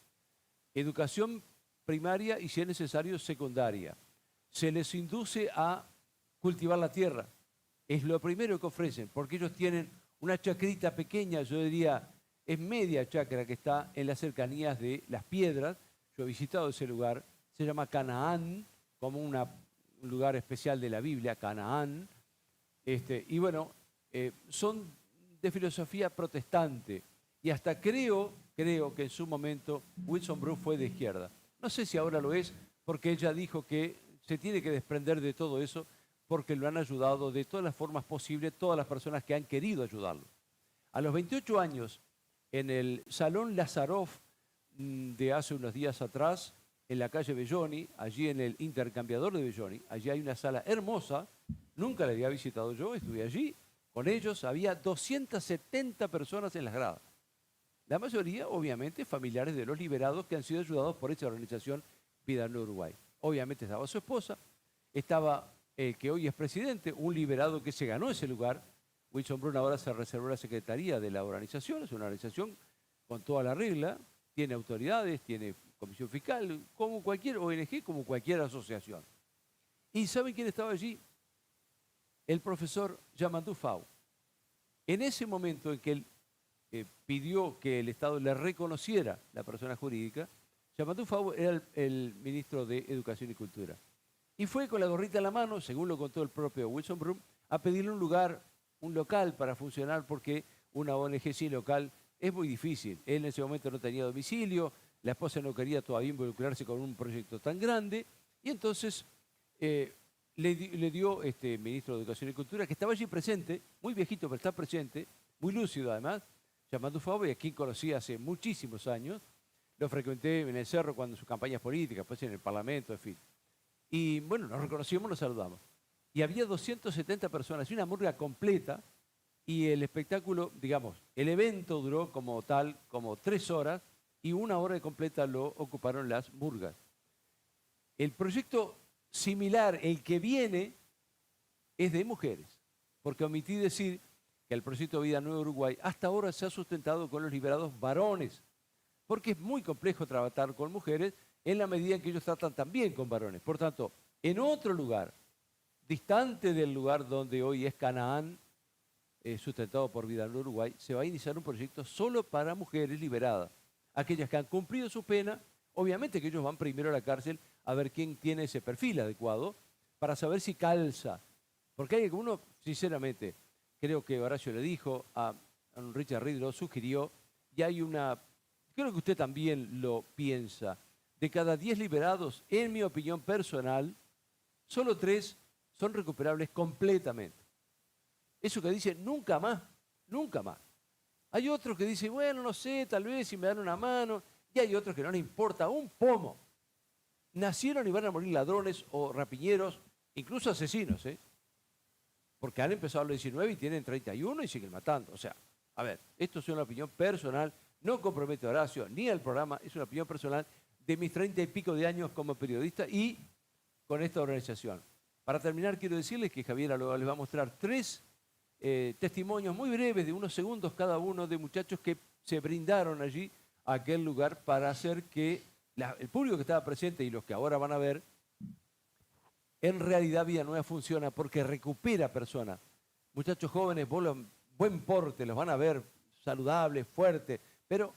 educación primaria y, si es necesario, secundaria. Se les induce a cultivar la tierra. Es lo primero que ofrecen, porque ellos tienen una chacrita pequeña, yo diría, es media chacra que está en las cercanías de Las Piedras. Yo he visitado ese lugar, se llama Canaán, como un lugar especial de la Biblia, Canaán. Y bueno, son de filosofía protestante. Y hasta creo que en su momento Wilson Brun fue de izquierda. No sé si ahora lo es, porque ella dijo que se tiene que desprender de todo eso, porque lo han ayudado de todas las formas posibles todas las personas que han querido ayudarlo. A los 28 años, en el Salón Lazaroff de hace unos días atrás, en la calle Belloni, allí en el intercambiador de Belloni, allí hay una sala hermosa, nunca la había visitado yo, estuve allí, con ellos había 270 personas en las gradas. La mayoría, obviamente, familiares de los liberados que han sido ayudados por esta organización Vida Nueva Uruguay. Obviamente estaba su esposa, estaba el que hoy es presidente, un liberado que se ganó ese lugar. Wilson Brun ahora se reservó la secretaría de la organización, es una organización con toda la regla, tiene autoridades, tiene comisión fiscal, como cualquier ONG, como cualquier asociación. ¿Y saben quién estaba allí? El profesor Yamandu Fau. En ese momento en que él pidió que el Estado le reconociera la persona jurídica, Yamandu Fau era el ministro de Educación y Cultura. Y fue con la gorrita en la mano, según lo contó el propio Wilson Brun, a pedirle un lugar, un local para funcionar, porque una ONG sin local es muy difícil. Él en ese momento no tenía domicilio, la esposa no quería todavía involucrarse con un proyecto tan grande, y entonces le dio ministro de Educación y Cultura, que estaba allí presente, muy viejito, pero está presente, muy lúcido además, Yamandu Fau, a quien conocí hace muchísimos años. Lo frecuenté en el Cerro cuando en sus campañas políticas, pues en el Parlamento, en fin. Y bueno, nos reconocimos, nos saludamos. Y había 270 personas y una murga completa, y el espectáculo, digamos, el evento duró como tal, como 3 horas, y 1 hora completa lo ocuparon las murgas. El proyecto similar, el que viene, es de mujeres, porque omití decir que el proyecto Vida Nueva Uruguay hasta ahora se ha sustentado con los liberados varones, porque es muy complejo tratar con mujeres en la medida en que ellos tratan también con varones. Por tanto, en otro lugar, distante del lugar donde hoy es Canaán, sustentado por Vida Nueva Uruguay, se va a iniciar un proyecto solo para mujeres liberadas. Aquellas que han cumplido su pena, obviamente que ellos van primero a la cárcel a ver quién tiene ese perfil adecuado para saber si calza. Porque hay algunos, sinceramente, creo que Horacio le dijo, a Richard Reed lo sugirió, y hay una, creo que usted también lo piensa, de cada 10 liberados, en mi opinión personal, solo 3 son recuperables completamente. Eso que dicen, nunca más, nunca más. Hay otros que dicen, bueno, no sé, tal vez si me dan una mano, y hay otros que no les importa un pomo. nacieron y van a morir ladrones o rapiñeros, incluso asesinos, ¿eh? Porque han empezado a los 19 y tienen 31 y siguen matando. O sea, a ver, esto es una opinión personal, no compromete a Horacio ni al programa, es una opinión personal de mis 30 y pico de años como periodista y con esta organización. Para terminar, quiero decirles que Javier les va a mostrar 3 testimonios muy breves de unos segundos cada uno de muchachos que se brindaron allí a aquel lugar para hacer que el público que estaba presente y los que ahora van a ver, en realidad Villanueva funciona porque recupera personas. Muchachos jóvenes, buen porte, los van a ver saludables, fuertes, pero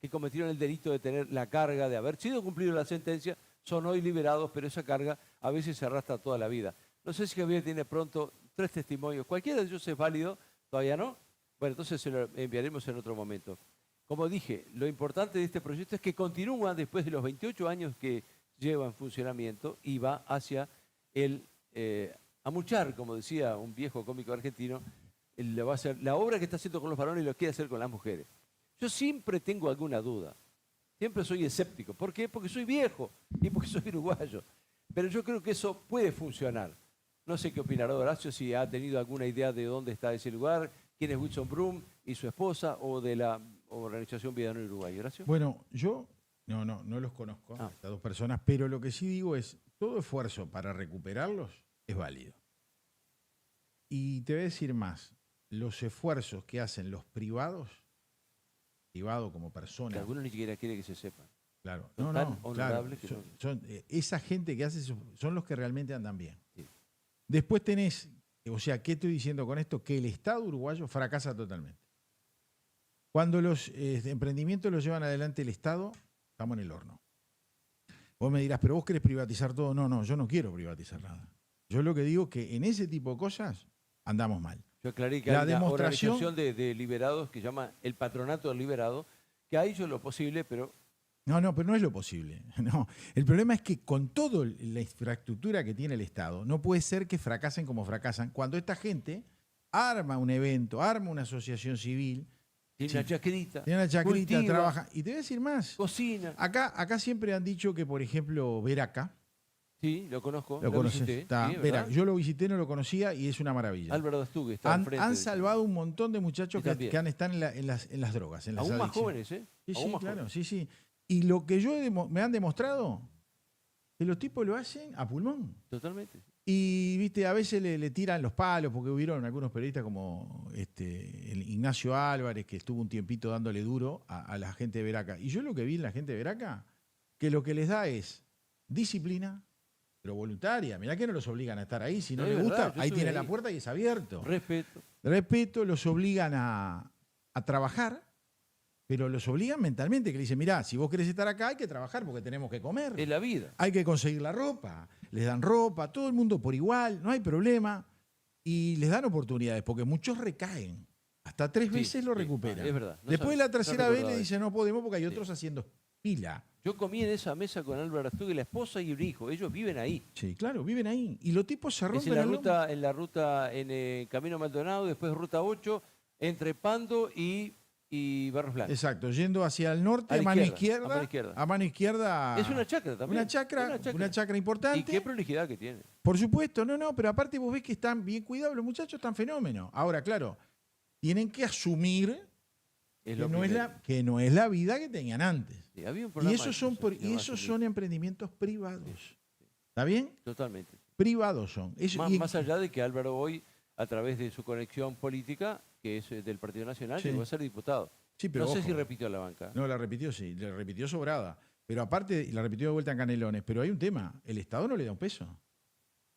que cometieron el delito de tener la carga de haber sido cumplida la sentencia, son hoy liberados, pero esa carga a veces se arrastra toda la vida. No sé si Javier tiene pronto 3 testimonios. Cualquiera de ellos es válido, todavía no. Bueno, entonces se lo enviaremos en otro momento. Como dije, lo importante de este proyecto es que continúa después de los 28 años que lleva en funcionamiento y va hacia el amuchar, como decía un viejo cómico argentino, va a hacer la obra que está haciendo con los varones y lo quiere hacer con las mujeres. Yo siempre tengo alguna duda, siempre soy escéptico. ¿Por qué? Porque soy viejo y porque soy uruguayo. Pero yo creo que eso puede funcionar. No sé qué opinará Horacio, si ha tenido alguna idea de dónde está ese lugar, quién es Wilson Brum y su esposa, o de la organización Villanueva Uruguay. ¿Horacio? Bueno, yo no los conozco, estas 2 personas, pero lo que sí digo es, todo esfuerzo para recuperarlos es válido. Y te voy a decir más, los esfuerzos que hacen los privados, privado como persona. Que algunos ni siquiera quieren que se sepan. Claro, Tan claro. honorable que Esa gente que hace eso son los que realmente andan bien. Sí. Después tenés, o sea, ¿qué estoy diciendo con esto? Que el Estado uruguayo fracasa totalmente. Cuando los emprendimientos los llevan adelante el Estado, estamos en el horno. Vos me dirás, pero vos querés privatizar todo. No, yo no quiero privatizar nada. Yo lo que digo es que en ese tipo de cosas andamos mal. Yo aclaré que hay una organización de liberados que se llama el Patronato del Liberado, que ha hecho lo posible, pero... No, pero no es lo posible. No. El problema es que con toda la infraestructura que tiene el Estado, no puede ser que fracasen como fracasan cuando esta gente arma un evento, arma una asociación civil. Tiene una chacrita. Tiene una chacrita, cultiva, trabaja. Y te voy a decir más. Cocina. Acá siempre han dicho que, por ejemplo, Veraca. Sí, lo conozco. Lo conoces. visité. Está, Sí, Veraca. Yo lo visité, no lo conocía y es una maravilla. Álvaro Dastugue está al frente. Han salvado un montón de muchachos que están en las drogas, en las aún adicciones. más jóvenes, ¿eh? Sí, claro, sí. Y lo que me han demostrado, que los tipos lo hacen a pulmón. Totalmente. Y, viste, a veces le tiran los palos, porque hubieron algunos periodistas como el Ignacio Álvarez, que estuvo un tiempito dándole duro a la gente de Veraca. Y yo lo que vi en la gente de Veraca, que lo que les da es disciplina, pero voluntaria. Mirá que no los obligan a estar ahí. Si no les gusta, ahí tiene la puerta y es abierto. Respeto, los obligan a trabajar, pero los obligan mentalmente, que le dicen, mirá, si vos querés estar acá hay que trabajar porque tenemos que comer. Es la vida. Hay que conseguir la ropa, les dan ropa, todo el mundo por igual, no hay problema. Y les dan oportunidades, porque muchos recaen. Hasta 3 veces lo recuperan. Es verdad. Después de la tercera vez le dicen, no podemos porque hay otros haciendo pila. Yo comí en esa mesa con Álvaro Dastugue, la esposa y un hijo. Ellos viven ahí. Sí, claro, viven ahí. Y los tipos se rompen en la ruta en Camino Maldonado, después Ruta 8, entre Pando y Barros Blancos. Exacto, yendo hacia el norte, a mano izquierda. A mano izquierda. Es una chacra también. Una chacra importante. Y qué prolijidad que tiene. Por supuesto, pero aparte vos ves que están bien cuidados, los muchachos están fenómenos. Ahora, claro, tienen que asumir que no es la vida que tenían antes. Sí, había un y esos son emprendimientos privados. ¿Está bien? Totalmente. Privados son. Más allá de que Álvaro hoy, a través de su conexión política, que es del Partido Nacional, llegó a ser diputado. Sí, pero no sé si repitió la banca. No, la repitió, sí. La repitió sobrada. Pero aparte, la repitió de vuelta en Canelones. Pero hay un tema. El Estado no le da un peso.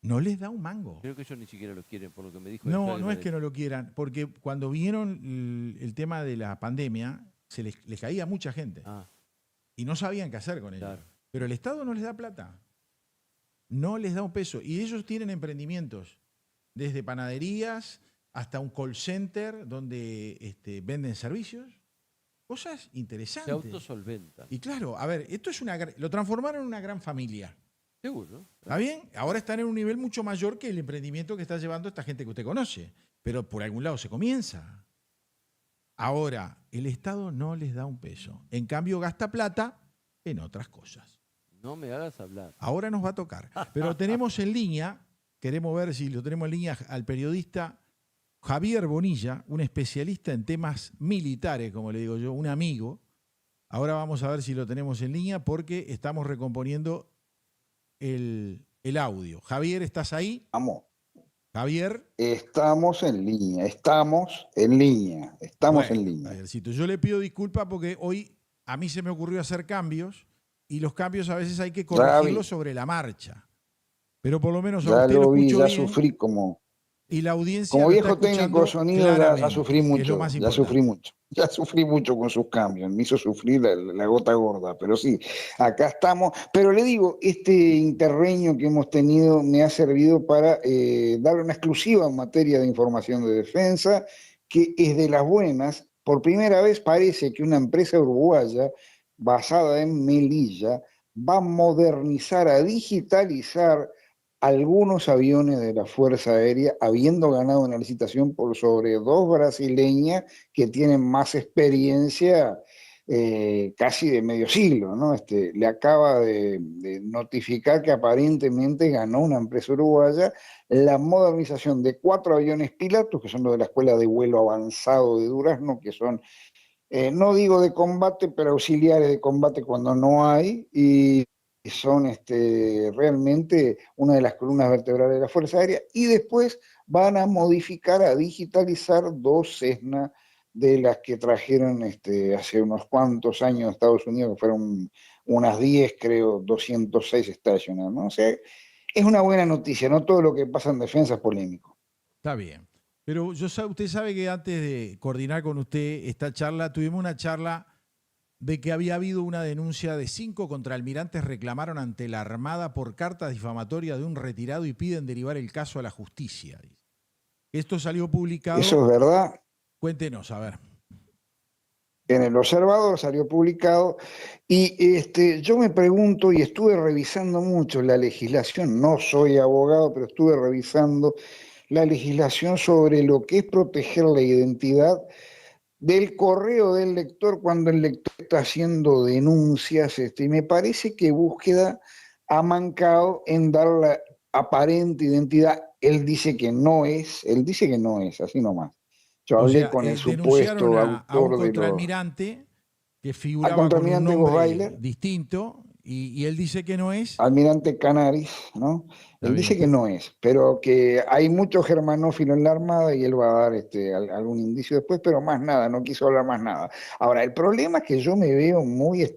No les da un mango. Creo que ellos ni siquiera lo quieren, por lo que me dijo. No es que no lo quieran. Porque cuando vieron el tema de la pandemia, les caía mucha gente. Y no sabían qué hacer con ellos. Claro. Pero el Estado no les da plata. No les da un peso. Y ellos tienen emprendimientos. Desde panaderías hasta un call center donde venden servicios. Cosas interesantes. Se autosolventan. Y claro, a ver, esto es lo transformaron en una gran familia. Seguro. ¿Está bien? Ahora están en un nivel mucho mayor que el emprendimiento que está llevando esta gente que usted conoce. Pero por algún lado se comienza. Ahora, el Estado no les da un peso. En cambio, gasta plata en otras cosas. No me hagas hablar. Ahora nos va a tocar. Pero tenemos en línea, queremos ver si lo tenemos en línea, al periodista Javier Bonilla, un especialista en temas militares, como le digo yo, un amigo. Ahora vamos a ver si lo tenemos en línea porque estamos recomponiendo el audio. Javier, ¿estás ahí? Vamos. Javier. Estamos en línea. Bueno, Javiercito, yo le pido disculpas porque hoy a mí se me ocurrió hacer cambios y los cambios a veces hay que corregirlos sobre la marcha. Pero por lo menos a usted lo escuchó bien. Sufrí como Y la audiencia como lo viejo está técnico de sonido, ya sufrí es lo mucho. más Ya sufrí importante. mucho. Ya sufrí mucho con sus cambios. Me hizo sufrir la gota gorda. Pero sí, acá estamos. Pero le digo, este interreño que hemos tenido me ha servido para dar una exclusiva en materia de información de defensa, que es de las buenas. Por primera vez parece que una empresa uruguaya basada en Melilla va a modernizar, a digitalizar algunos aviones de la Fuerza Aérea, habiendo ganado una licitación por sobre 2 brasileñas que tienen más experiencia, casi de medio siglo, ¿no? Le acaba de notificar que aparentemente ganó una empresa uruguaya la modernización de 4 aviones pilotos, que son los de la Escuela de Vuelo Avanzado de Durazno, que son, no digo de combate, pero auxiliares de combate cuando no hay, y son realmente una de las columnas vertebrales de la Fuerza Aérea, y después van a modificar, a digitalizar 2 Cessna de las que trajeron hace unos cuantos años a Estados Unidos, que fueron unas 10, creo, 206 Stationer, ¿no? O sea, es una buena noticia, no todo lo que pasa en defensa es polémico. Está bien. Pero usted sabe que antes de coordinar con usted esta charla, tuvimos una charla de que había habido una denuncia de 5 contraalmirantes reclamaron ante la Armada por cartas difamatorias de un retirado y piden derivar el caso a la justicia. Esto salió publicado. ¿Eso es verdad? Cuéntenos, a ver. En el Observador salió publicado y yo me pregunto, y estuve revisando mucho la legislación, no soy abogado, pero estuve revisando la legislación sobre lo que es proteger la identidad del correo del lector cuando el lector está haciendo denuncias, y me parece que Búsqueda ha mancado en dar la aparente identidad. Él dice que no es, así nomás. Yo hablé con el supuesto a un autor de contraalmirante que figuraba con un nombre distinto y él dice que no es. Almirante Canaris, ¿no? Él dice que no es, pero que hay mucho germanófilo en la Armada y él va a dar algún indicio después, pero más nada, no quiso hablar más nada. Ahora, el problema es que yo me veo muy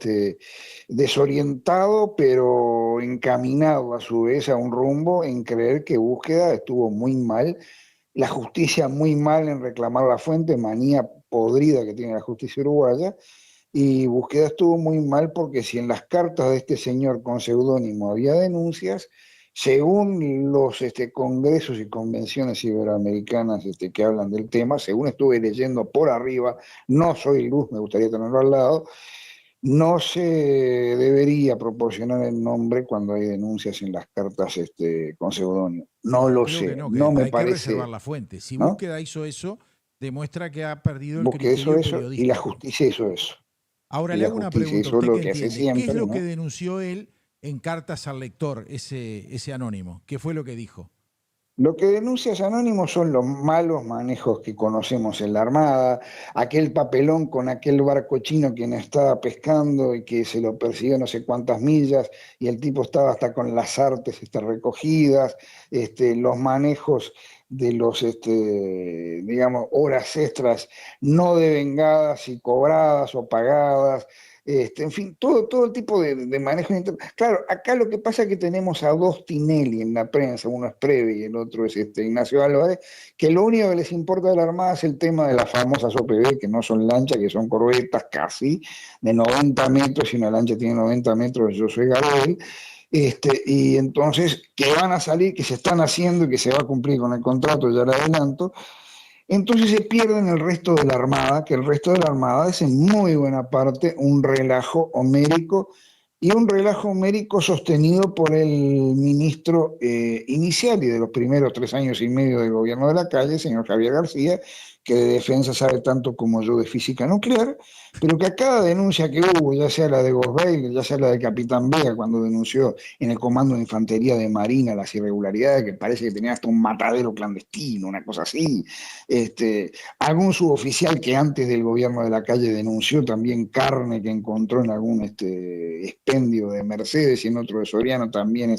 desorientado, pero encaminado a su vez a un rumbo en creer que Búsqueda estuvo muy mal, la justicia muy mal en reclamar la fuente, manía podrida que tiene la justicia uruguaya. Y Búsqueda estuvo muy mal porque si en las cartas de este señor con seudónimo había denuncias, según los congresos y convenciones iberoamericanas que hablan del tema, según estuve leyendo por arriba, no soy luz, me gustaría tenerlo al lado, no se debería proporcionar el nombre cuando hay denuncias en las cartas con seudónimo. No lo sé, no me parece. Hay que reservar la fuente. Si ¿no? Búsqueda hizo eso, demuestra que ha perdido el Búsqueda criterio hizo eso periodístico. Y la justicia hizo eso. Ahora le hago una pregunta, usted ¿usted lo qué que hace entiende? siempre, ¿Qué es lo ¿no? que denunció él en cartas al lector, ese anónimo? ¿Qué fue lo que dijo? Lo que denuncia ese anónimo son los malos manejos que conocemos en la Armada, aquel papelón con aquel barco chino que no estaba pescando y que se lo persiguió no sé cuántas millas y el tipo estaba hasta con las artes recogidas, los manejos de los, digamos, horas extras no devengadas y cobradas o pagadas, en fin, todo el tipo de manejo. Claro, acá lo que pasa es que tenemos a 2 Tinelli en la prensa, uno es Preve y el otro es Ignacio Álvarez, que lo único que les importa de la Armada es el tema de las famosas OPB, que no son lanchas, que son corbetas casi, de 90 metros, y una lancha tiene 90 metros, yo soy Gardel, y entonces, que van a salir, que se están haciendo y que se va a cumplir con el contrato, ya le adelanto. Entonces se pierden el resto de la Armada, que el resto de la Armada es en muy buena parte un relajo homérico, y un relajo homérico sostenido por el ministro inicial y de los primeros 3 años y medio del gobierno de Lacalle, señor Javier García, que de defensa sabe tanto como yo de física nuclear, pero que a cada denuncia que hubo, ya sea la de Gosweiler, ya sea la del capitán Vega, cuando denunció en el Comando de Infantería de Marina las irregularidades, que parece que tenía hasta un matadero clandestino, una cosa así, algún suboficial que antes del gobierno de Lacalle denunció también carne que encontró en algún expendio de Mercedes y en otro de Soriano también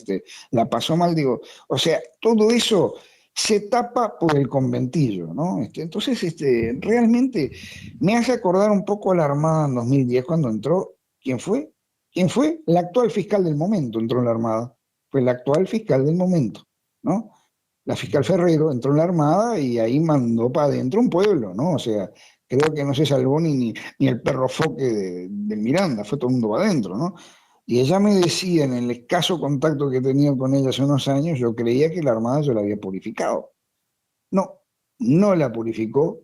la pasó mal, digo, o sea, todo eso se tapa por el conventillo, ¿no? Entonces, realmente me hace acordar un poco a la Armada en 2010 cuando entró, ¿quién fue? ¿Quién fue? El actual fiscal del momento entró en la Armada, fue el actual fiscal del momento, ¿no? La fiscal Ferrero entró en la Armada y ahí mandó para adentro un pueblo, ¿no? O sea, creo que no se salvó ni el perro foque del Miranda, fue todo el mundo para adentro, ¿no? Y ella me decía, en el escaso contacto que he tenido con ella hace unos años, yo creía que la Armada yo la había purificado. No, no la purificó.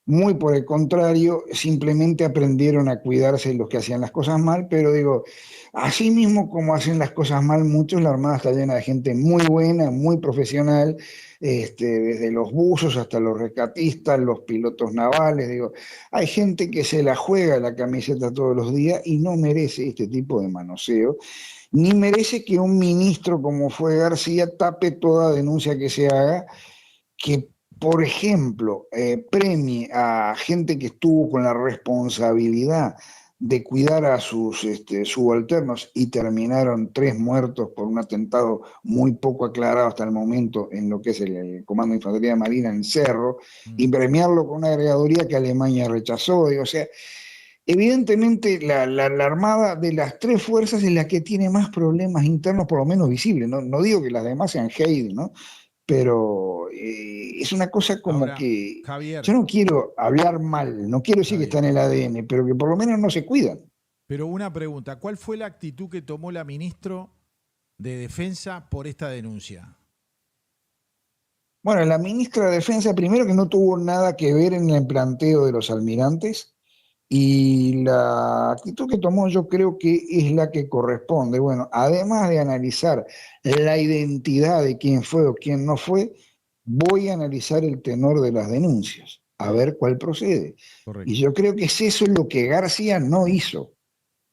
Muy por el contrario, simplemente aprendieron a cuidarse los que hacían las cosas mal, pero digo, así mismo como hacen las cosas mal muchos, la Armada está llena de gente muy buena, muy profesional, desde los buzos hasta los rescatistas, los pilotos navales, digo, hay gente que se la juega la camiseta todos los días y no merece este tipo de manoseo, ni merece que un ministro como fue García tape toda denuncia que se haga, que por ejemplo, premie a gente que estuvo con la responsabilidad de cuidar a sus subalternos y terminaron 3 muertos por un atentado muy poco aclarado hasta el momento en lo que es el Comando de Infantería de Marina en Cerro, y premiarlo con una agregaduría que Alemania rechazó. O sea, evidentemente la Armada de las 3 fuerzas es la que tiene más problemas internos, por lo menos visibles. No digo que las demás sean Heidi, ¿no? Pero es una cosa como Ahora, que Javier, yo no quiero hablar mal, no quiero decir que está en el ADN, pero que por lo menos no se cuidan. pero una pregunta, ¿cuál fue la actitud que tomó la ministra de Defensa por esta denuncia? Bueno, la ministra de Defensa, primero que no tuvo nada que ver en el planteo de los almirantes, y la actitud que tomó yo creo que es la que corresponde. Bueno, además de analizar la identidad de quién fue o quién no fue, voy a analizar el tenor de las denuncias, a ver cuál procede. Correcto. Y yo creo que es eso lo que García no hizo.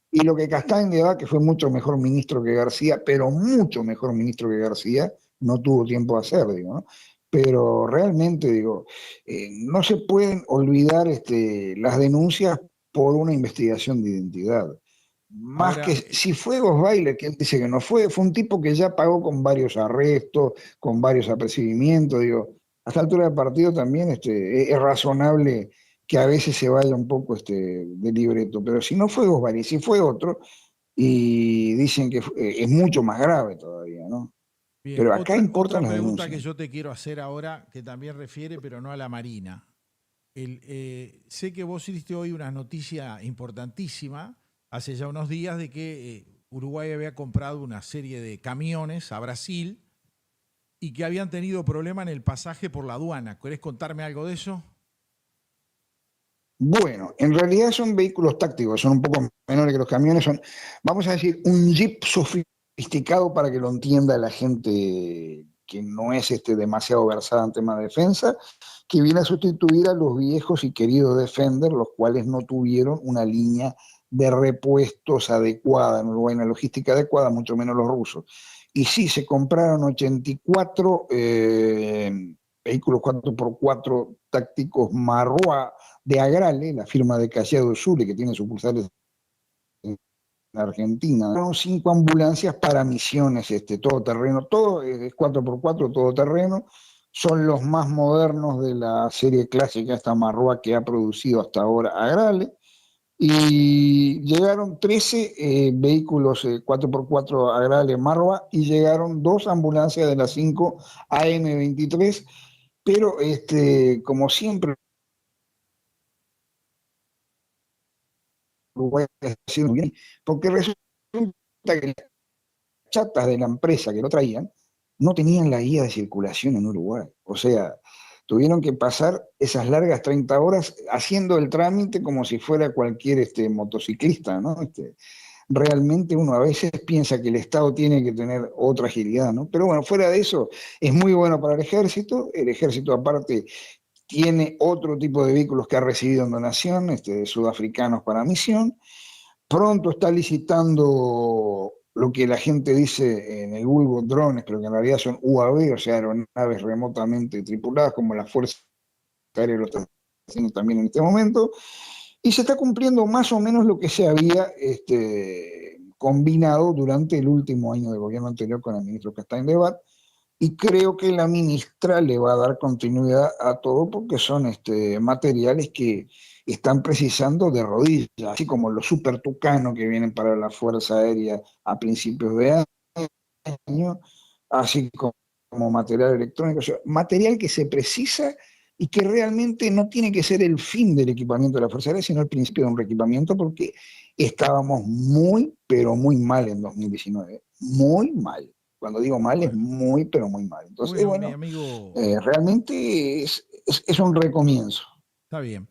Y lo que Castañeda, que fue mucho mejor ministro que García, pero mucho mejor ministro que García, no tuvo tiempo de hacer, digo, ¿no? Pero realmente, digo, no se pueden olvidar las denuncias por una investigación de identidad. Más Ahora, que si fue Gosweiler, que él dice que no fue un tipo que ya pagó con varios arrestos, con varios apercibimientos, digo, a esta altura del partido también es razonable que a veces se vaya un poco de libreto, pero si no fue Gosweiler, si fue otro, y dicen que es mucho más grave todavía, ¿no? bien, Pero acá otra importan las pregunta que denuncias. yo te quiero hacer ahora, que también refiere, pero no a la Marina. Sé que vos hiciste hoy una noticia importantísima, hace ya unos días, de que Uruguay había comprado una serie de camiones a Brasil y que habían tenido problema en el pasaje por la aduana. ¿Querés contarme algo de eso? Bueno, en realidad son vehículos tácticos, son un poco menores que los camiones, son, vamos a decir, un jeep sofisticado para que lo entienda la gente que no es demasiado versada en temas de defensa, que viene a sustituir a los viejos y queridos Defender, los cuales no tuvieron una línea de repuestos adecuada en Uruguay, una logística adecuada, mucho menos los rusos. Y sí, se compraron 84 vehículos 4x4 tácticos Marroa de Agrale, la firma de Callado Zule, que tiene sucursales en Argentina. Fueron 5 ambulancias para misiones todoterreno, todo es 4x4 todoterreno, son los más modernos de la serie clásica esta Marroa que ha producido hasta ahora Agrale, y llegaron 13 vehículos 4x4 Agrale Marroa, y llegaron 2 ambulancias de las 5 AM23, pero como siempre Uruguay haciendo bien, porque resulta que las chatas de la empresa que lo traían no tenían la guía de circulación en Uruguay. O sea, tuvieron que pasar esas largas 30 horas haciendo el trámite como si fuera cualquier motociclista, ¿no? Realmente uno a veces piensa que el Estado tiene que tener otra agilidad, ¿no? Pero bueno, fuera de eso, es muy bueno para el ejército aparte tiene otro tipo de vehículos que ha recibido en donación, sudafricanos para misión. Pronto está licitando lo que la gente dice en el vulgo drones, pero que en realidad son UAV, o sea, aeronaves remotamente tripuladas, como la Fuerza Aérea lo está haciendo también en este momento. Y se está cumpliendo más o menos lo que se había combinado durante el último año del gobierno anterior con el ministro Castaing de Abad. Y creo que la ministra le va a dar continuidad a todo porque son materiales que están precisando de rodillas, así como los super tucanos que vienen para la Fuerza Aérea a principios de año, así como material electrónico, o sea, material que se precisa y que realmente no tiene que ser el fin del equipamiento de la Fuerza Aérea, sino el principio de un reequipamiento, porque estábamos muy, pero muy mal en 2019, muy mal. Cuando digo mal es Bueno, muy, pero muy mal. Entonces, bueno, mi bueno, amigo, realmente es un recomienzo. está bien.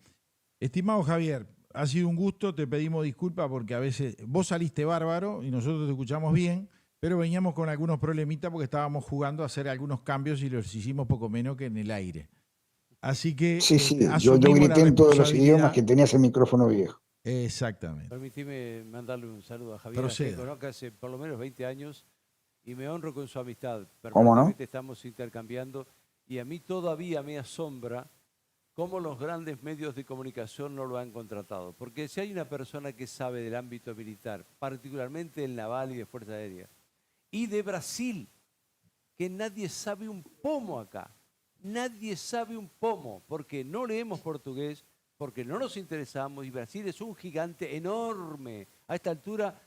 Estimado Javier, ha sido un gusto, te pedimos disculpas porque a veces vos saliste bárbaro y nosotros te escuchamos bien, pero veníamos con algunos problemitas porque estábamos jugando a hacer algunos cambios y los hicimos poco menos que en el aire. Así que Sí, sí, yo asumimos la grité en todos los idiomas que responsabilidad. tenías el micrófono viejo. Exactamente. Permitime mandarle un saludo a Javier, a quien Proceda. conozco hace por lo menos 20 años y me honro con su amistad. ¿Cómo no? Permanentemente estamos intercambiando y a mí todavía me asombra cómo los grandes medios de comunicación no lo han contratado. Porque si hay una persona que sabe del ámbito militar, particularmente el naval y de Fuerza Aérea, y de Brasil, que nadie sabe un pomo acá, nadie sabe un pomo, porque no leemos portugués, porque no nos interesamos, y Brasil es un gigante enorme, a esta altura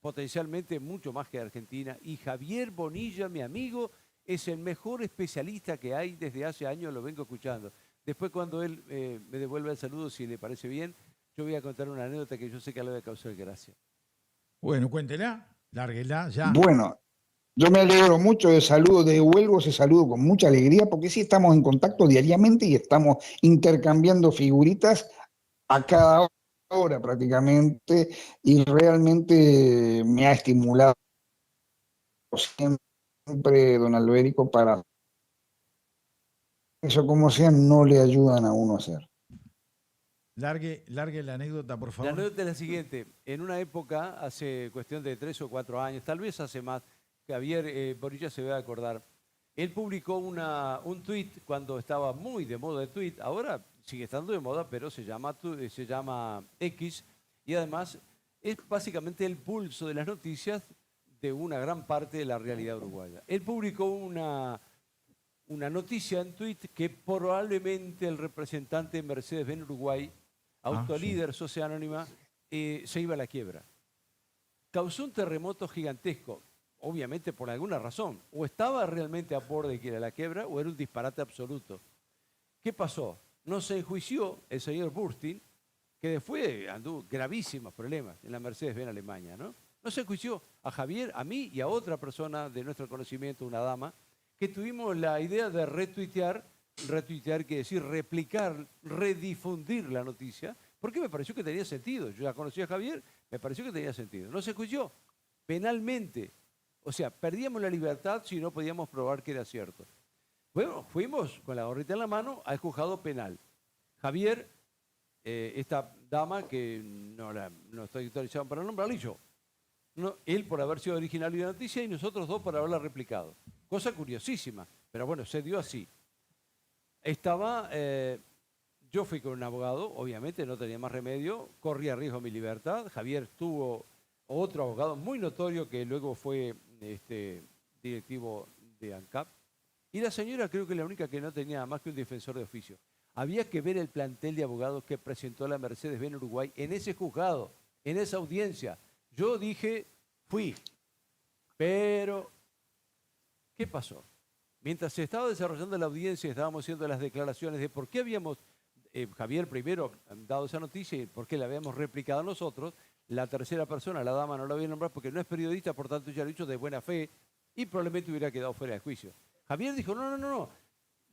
potencialmente mucho más que Argentina, y Javier Bonilla, mi amigo, es el mejor especialista que hay desde hace años, lo vengo escuchando. Después cuando él me devuelva el saludo, si le parece bien, yo voy a contar una anécdota que yo sé que le va a causar gracia. Bueno, cuéntela, lárguela ya. Bueno, yo me alegro mucho de saludo, devuelvo ese saludo con mucha alegría, porque sí estamos en contacto diariamente y estamos intercambiando figuritas a cada hora prácticamente, y realmente me ha estimulado siempre don Alberico para eso, como sea, no le ayudan a uno a hacer. Largue la anécdota, por La favor. anécdota es la siguiente. En una época, hace cuestión de 3 o 4 años, tal vez hace más, Javier Borilla se va a acordar, él publicó un tuit cuando estaba muy de moda el tuit, ahora sigue estando de moda, pero se llama X, y además es básicamente el pulso de las noticias de una gran parte de la realidad uruguaya. Él publicó una noticia en tuit que probablemente el representante de Mercedes-Benz Uruguay, Autolíder, Sociedad Anónima, se iba a la quiebra. Causó un terremoto gigantesco, obviamente por alguna razón. O estaba realmente a borde de que era la quiebra o era un disparate absoluto. ¿Qué pasó? No se enjuició el señor Burstein, que después anduvo gravísimos problemas en la Mercedes-Benz Alemania, ¿no? No se enjuició a Javier, a mí y a otra persona de nuestro conocimiento, una dama, que tuvimos la idea de retuitear quiere decir replicar, redifundir la noticia, porque me pareció que tenía sentido. Yo ya conocía a Javier, me pareció que tenía sentido. No se escuchó penalmente. O sea, perdíamos la libertad si no podíamos probar que era cierto. Bueno, fuimos con la gorrita en la mano al juzgado penal. Javier, esta dama que no estoy autorizado para nombrarla, y yo. No, él por haber sido original de la noticia y nosotros dos por haberla replicado. Cosa curiosísima, pero bueno, se dio así. Yo fui con un abogado, obviamente no tenía más remedio, corría riesgo mi libertad. Javier tuvo otro abogado muy notorio que luego fue directivo de ANCAP. Y la señora creo que la única que no tenía más que un defensor de oficio. Había que ver el plantel de abogados que presentó la Mercedes-Benz Uruguay en ese juzgado, en esa audiencia. Yo dije, fui, pero ¿qué pasó? Mientras se estaba desarrollando la audiencia, estábamos haciendo las declaraciones de por qué habíamos, Javier primero, dado esa noticia y por qué la habíamos replicado nosotros. La tercera persona, la dama, no la voy a nombrar porque no es periodista, por tanto ya lo he dicho de buena fe y probablemente hubiera quedado fuera de juicio. Javier dijo, no,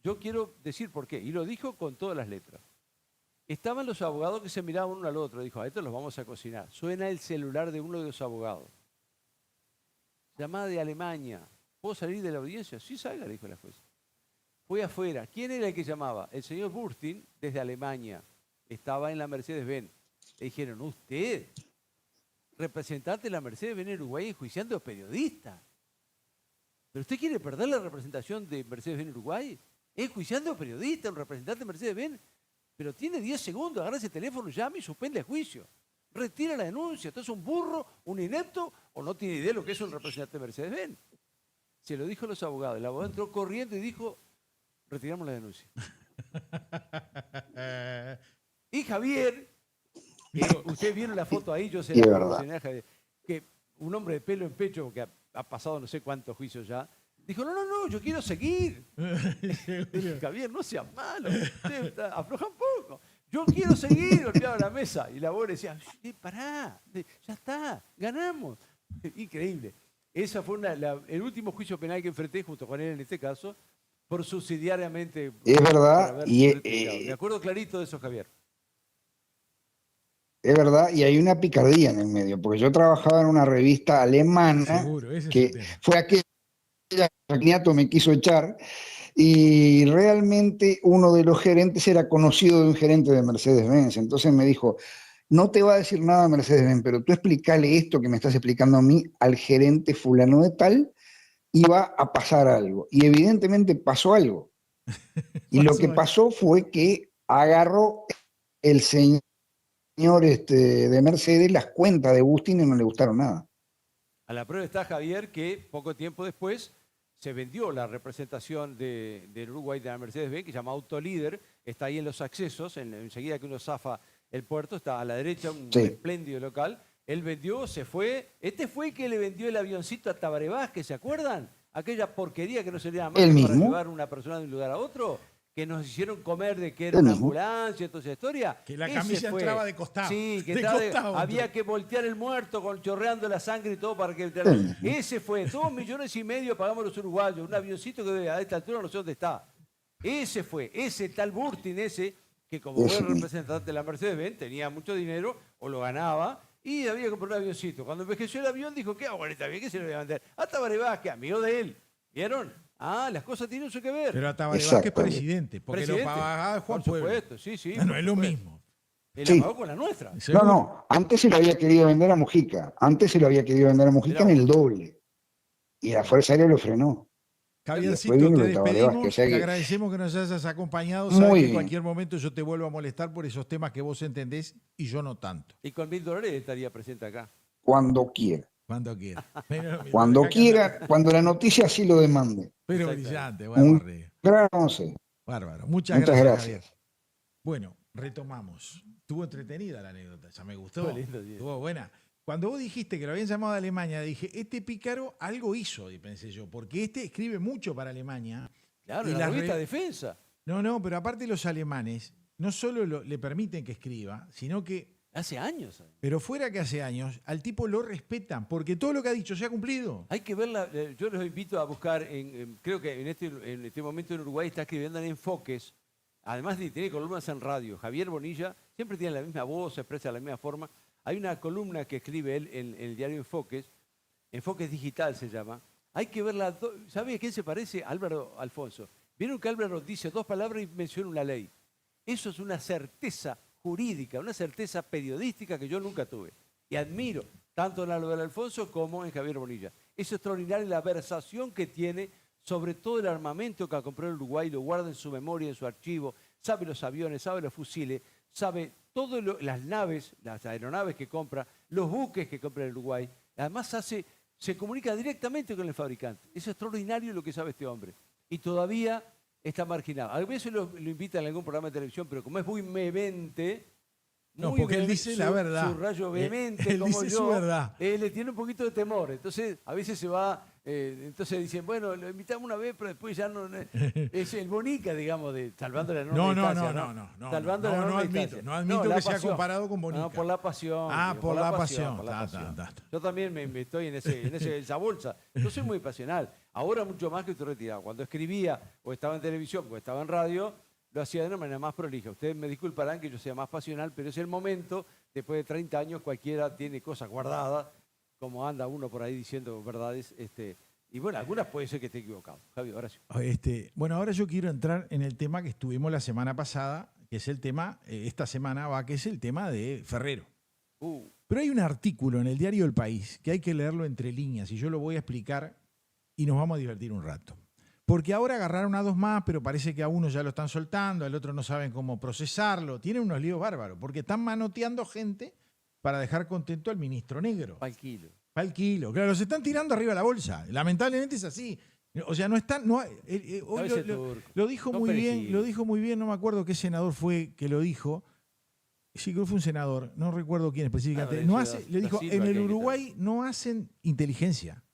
yo quiero decir por qué. Y lo dijo con todas las letras. Estaban los abogados que se miraban uno al otro. Dijo, a estos los vamos a cocinar. Suena el celular de uno de los abogados. Llamada de Alemania. ¿Puedo salir de la audiencia? Sí, salga, dijo la jueza. fue afuera. ¿Quién era el que llamaba? El señor Burstin, desde Alemania. Estaba en la Mercedes-Benz. Le dijeron, usted, representante de la Mercedes-Benz en Uruguay, enjuiciando a periodistas. ¿Pero usted quiere perder la representación de Mercedes-Benz en Uruguay? Enjuiciando a periodistas, un representante de Mercedes-Benz. Pero tiene 10 segundos, agarra ese teléfono, llame y suspende el juicio. Retira la denuncia. ¿Usted es un burro, un inepto o no tiene idea de lo que es un representante de Mercedes-Benz? Se lo dijo a los abogados. El abogado entró corriendo y dijo, retiramos la denuncia. Y Javier, ustedes vieron la foto ahí, yo sé la profesional, Javier, que un hombre de pelo en pecho, que ha pasado no sé cuántos juicios ya, dijo, no, yo quiero seguir. Javier, no seas malo, afloja un poco. Yo quiero seguir, golpeaba la mesa. Y la abogada decía, pará, ya está, ganamos. Increíble. Ese fue el último juicio penal que enfrenté junto con él en este caso, por subsidiariamente. Es verdad. Me acuerdo clarito de eso, Javier. Es verdad, y hay una picardía en el medio, porque yo trabajaba en una revista alemana. Seguro, ese que es el tema. fue aquella que Agniato me quiso echar, y realmente uno de los gerentes era conocido de un gerente de Mercedes-Benz. Entonces me dijo, no te va a decir nada Mercedes-Benz, pero tú explícale esto que me estás explicando a mí al gerente fulano de tal, y va a pasar algo. Y evidentemente pasó algo. Y lo que pasó fue que agarró el señor de Mercedes las cuentas de Bustin y no le gustaron nada. A la prueba está, Javier, que poco tiempo después se vendió la representación del Uruguay de la Mercedes-Benz, que se llama Autolíder, está ahí en los accesos, enseguida que uno zafa el puerto, está a la derecha un espléndido local. Él vendió, se fue. Este fue el que le vendió el avioncito a Tabaré Vázquez, ¿se acuerdan? Aquella porquería que no servía más que para llevar una persona de un lugar a otro, que nos hicieron comer de que era una ambulancia, toda esa historia. Que la camilla entraba de costado. Sí, que había que voltear el muerto chorreando la sangre y todo para que... Ese fue, 2,5 millones pagamos los uruguayos, un avioncito que a esta altura no sé dónde está. Ese fue, ese tal Burstin, ese, que como buen representante de la Mercedes-Benz tenía mucho dinero, o lo ganaba, y había que comprar un avioncito. Cuando envejeció el avión dijo, ¿qué hago con este avión? ¿Qué se lo voy a vender? A Tabaré Vázquez, amigo de él. ¿Vieron? Ah, las cosas tienen eso que ver. Pero a Tabaré Vázquez presidente, porque lo pagaba Juan Pueblo. Por supuesto, sí. No es lo mismo. Él la pagó con la nuestra. No, antes se lo había querido vender a Mujica. Antes se lo había querido vender a Mujica en el doble. Y la Fuerza Aérea lo frenó. Javiercito, te despedimos, te agradecemos que nos hayas acompañado. Sabes que en cualquier momento yo te vuelvo a molestar por esos temas que vos entendés y yo no tanto. Y con $1.000 estaría presente acá. Cuando quiera. Cuando quiera. Cuando quiera, cuando la noticia así lo demande. Pero brillante, bueno, bárbaro. Muchas gracias, Javier. Bueno, retomamos. Estuvo entretenida la anécdota, ya me gustó. Estuvo buena. Cuando vos dijiste que lo habían llamado de Alemania, dije, este pícaro algo hizo, y pensé yo, porque este escribe mucho para Alemania. Claro, la revista Defensa. No, pero aparte los alemanes no solo le permiten que escriba, sino que... Hace años. Pero fuera que hace años, al tipo lo respetan, porque todo lo que ha dicho se ha cumplido. Hay que verla, yo los invito a buscar, creo que en este momento en Uruguay está escribiendo en Enfoques, además de tener columnas en radio. Javier Bonilla siempre tiene la misma voz, se expresa de la misma forma. Hay una columna que escribe él en el diario Enfoques Digital se llama. Hay que verla, ¿sabe a quién se parece? Álvaro Alfonso. Vieron que Álvaro dice 2 palabras y menciona una ley. Eso es una certeza jurídica, una certeza periodística que yo nunca tuve. Y admiro tanto en Álvaro Alfonso como en Javier Bonilla. Es extraordinaria la versación que tiene sobre todo el armamento que compró el Uruguay, lo guarda en su memoria, en su archivo, sabe los aviones, sabe los fusiles, sabe todas las naves, las aeronaves que compra, los buques que compra el Uruguay. Además se comunica directamente con el fabricante. Es extraordinario lo que sabe este hombre. Y todavía está marginado. A veces lo invitan a algún programa de televisión, pero como es muy vehemente... No, porque él dice la verdad. Su rayo vehemente, él como dice yo, su verdad. Le tiene un poquito de temor. Entonces, a veces se va... entonces dicen, bueno, lo invitamos una vez, pero después ya no... es el Bonica, digamos, salvando la enorme distancia. No admito que sea comparado con Bonica. No, por la pasión. Por la pasión. Yo también me estoy en esa bolsa. Yo soy muy pasional. Ahora mucho más que estoy retirado. Cuando escribía, o estaba en televisión, o estaba en radio, lo hacía de una manera más prolija. Ustedes me disculparán que yo sea más pasional, pero es el momento, después de 30 años, cualquiera tiene cosas guardadas, como anda uno por ahí diciendo verdades, Y bueno, algunas puede ser que esté equivocado. Javi, ahora sí. Bueno, ahora yo quiero entrar en el tema que estuvimos la semana pasada, que es el tema, esta semana va, que es el tema de Ferrero. Pero hay un artículo en el diario El País que hay que leerlo entre líneas y yo lo voy a explicar y nos vamos a divertir un rato. Porque ahora agarraron a dos más, pero parece que a uno ya lo están soltando, al otro no saben cómo procesarlo. Tienen unos líos bárbaros, porque están manoteando gente para dejar contento al ministro negro. Al kilo. Al kilo. Claro, los están tirando arriba de la bolsa. Lamentablemente es así. O sea, no están. No, hoy lo dijo muy bien, lo dijo muy bien, no me acuerdo qué senador fue que lo dijo. Sí, creo que fue un senador, no recuerdo quién específicamente. Le dijo, en el Uruguay no hacen inteligencia.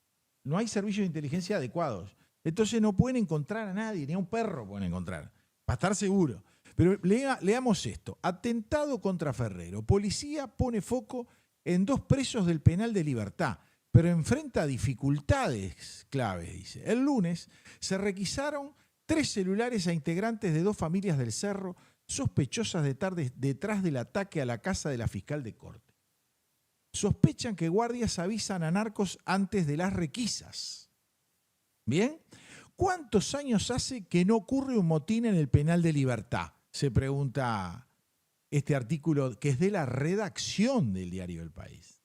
No hay servicios de inteligencia adecuados. Entonces no pueden encontrar a nadie, ni a un perro pueden encontrar, para estar seguro. Pero leamos esto. Atentado contra Ferrero. Policía pone foco en 2 presos del penal de Libertad, pero enfrenta dificultades claves, dice. El lunes se requisaron 3 celulares a integrantes de 2 familias del Cerro sospechosas de estar detrás del ataque a la casa de la fiscal de corte. Sospechan que guardias avisan a narcos antes de las requisas. ¿Bien? ¿Cuántos años hace que no ocurre un motín en el penal de Libertad? Se pregunta este artículo que es de la redacción del diario El País.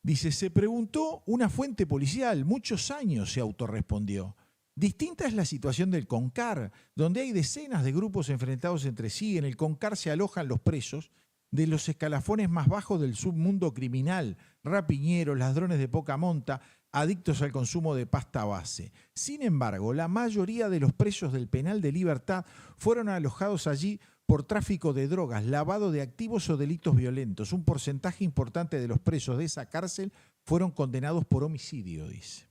Dice, se preguntó una fuente policial, muchos años se autorrespondió. Distinta es la situación del CONCAR, donde hay decenas de grupos enfrentados entre sí. En el CONCAR se alojan los presos de los escalafones más bajos del submundo criminal, rapiñeros, ladrones de poca monta, adictos al consumo de pasta base. Sin embargo, la mayoría de los presos del penal de Libertad fueron alojados allí por tráfico de drogas, lavado de activos o delitos violentos. Un porcentaje importante de los presos de esa cárcel fueron condenados por homicidio, dice.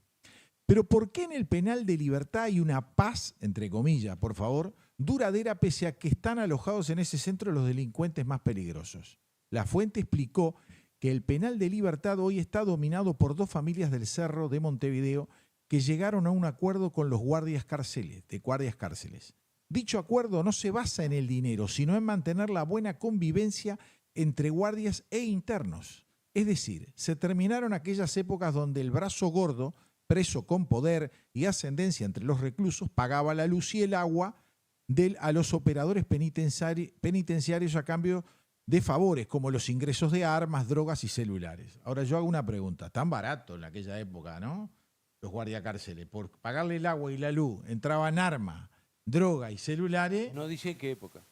Pero ¿por qué en el penal de Libertad hay una paz, entre comillas, por favor, duradera pese a que están alojados en ese centro los delincuentes más peligrosos? La fuente explicó que el penal de Libertad hoy está dominado por 2 familias del Cerro de Montevideo que llegaron a un acuerdo con los guardias cárceles. Dicho acuerdo no se basa en el dinero, sino en mantener la buena convivencia entre guardias e internos. Es decir, se terminaron aquellas épocas donde el brazo gordo, preso con poder y ascendencia entre los reclusos, pagaba la luz y el agua a los operadores penitenciarios a cambio de favores como los ingresos de armas, drogas y celulares. Ahora yo hago una pregunta. Tan barato en aquella época, ¿no? Los guardiacárceles. Por pagarle el agua y la luz entraban armas, droga y celulares. No dicen qué época.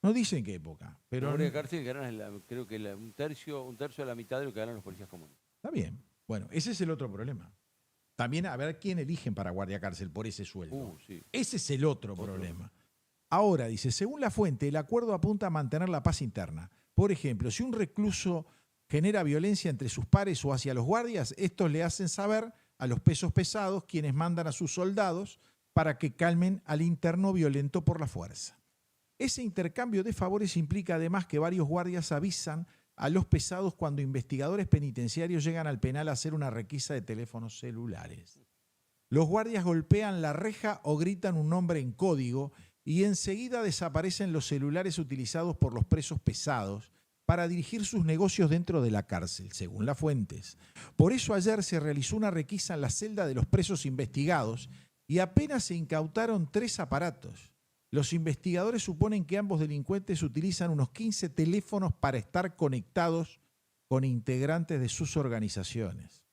No dicen qué época. Pero los guardiacárceles ganan, creo que un tercio de la mitad de lo que ganan los policías comunes. Está bien. Bueno, ese es el otro problema. También a ver quién eligen para guardia cárcel por ese sueldo. Sí. Ese es el otro problema. Ahora, dice, según la fuente, el acuerdo apunta a mantener la paz interna. Por ejemplo, si un recluso genera violencia entre sus pares o hacia los guardias, estos le hacen saber a los pesos pesados, quienes mandan a sus soldados para que calmen al interno violento por la fuerza. Ese intercambio de favores implica además que varios guardias avisan a los pesados cuando investigadores penitenciarios llegan al penal a hacer una requisa de teléfonos celulares. Los guardias golpean la reja o gritan un nombre en código y enseguida desaparecen los celulares utilizados por los presos pesados para dirigir sus negocios dentro de la cárcel, según las fuentes. Por eso ayer se realizó una requisa en la celda de los presos investigados y apenas se incautaron 3 aparatos. Los investigadores suponen que ambos delincuentes utilizan unos 15 teléfonos para estar conectados con integrantes de sus organizaciones.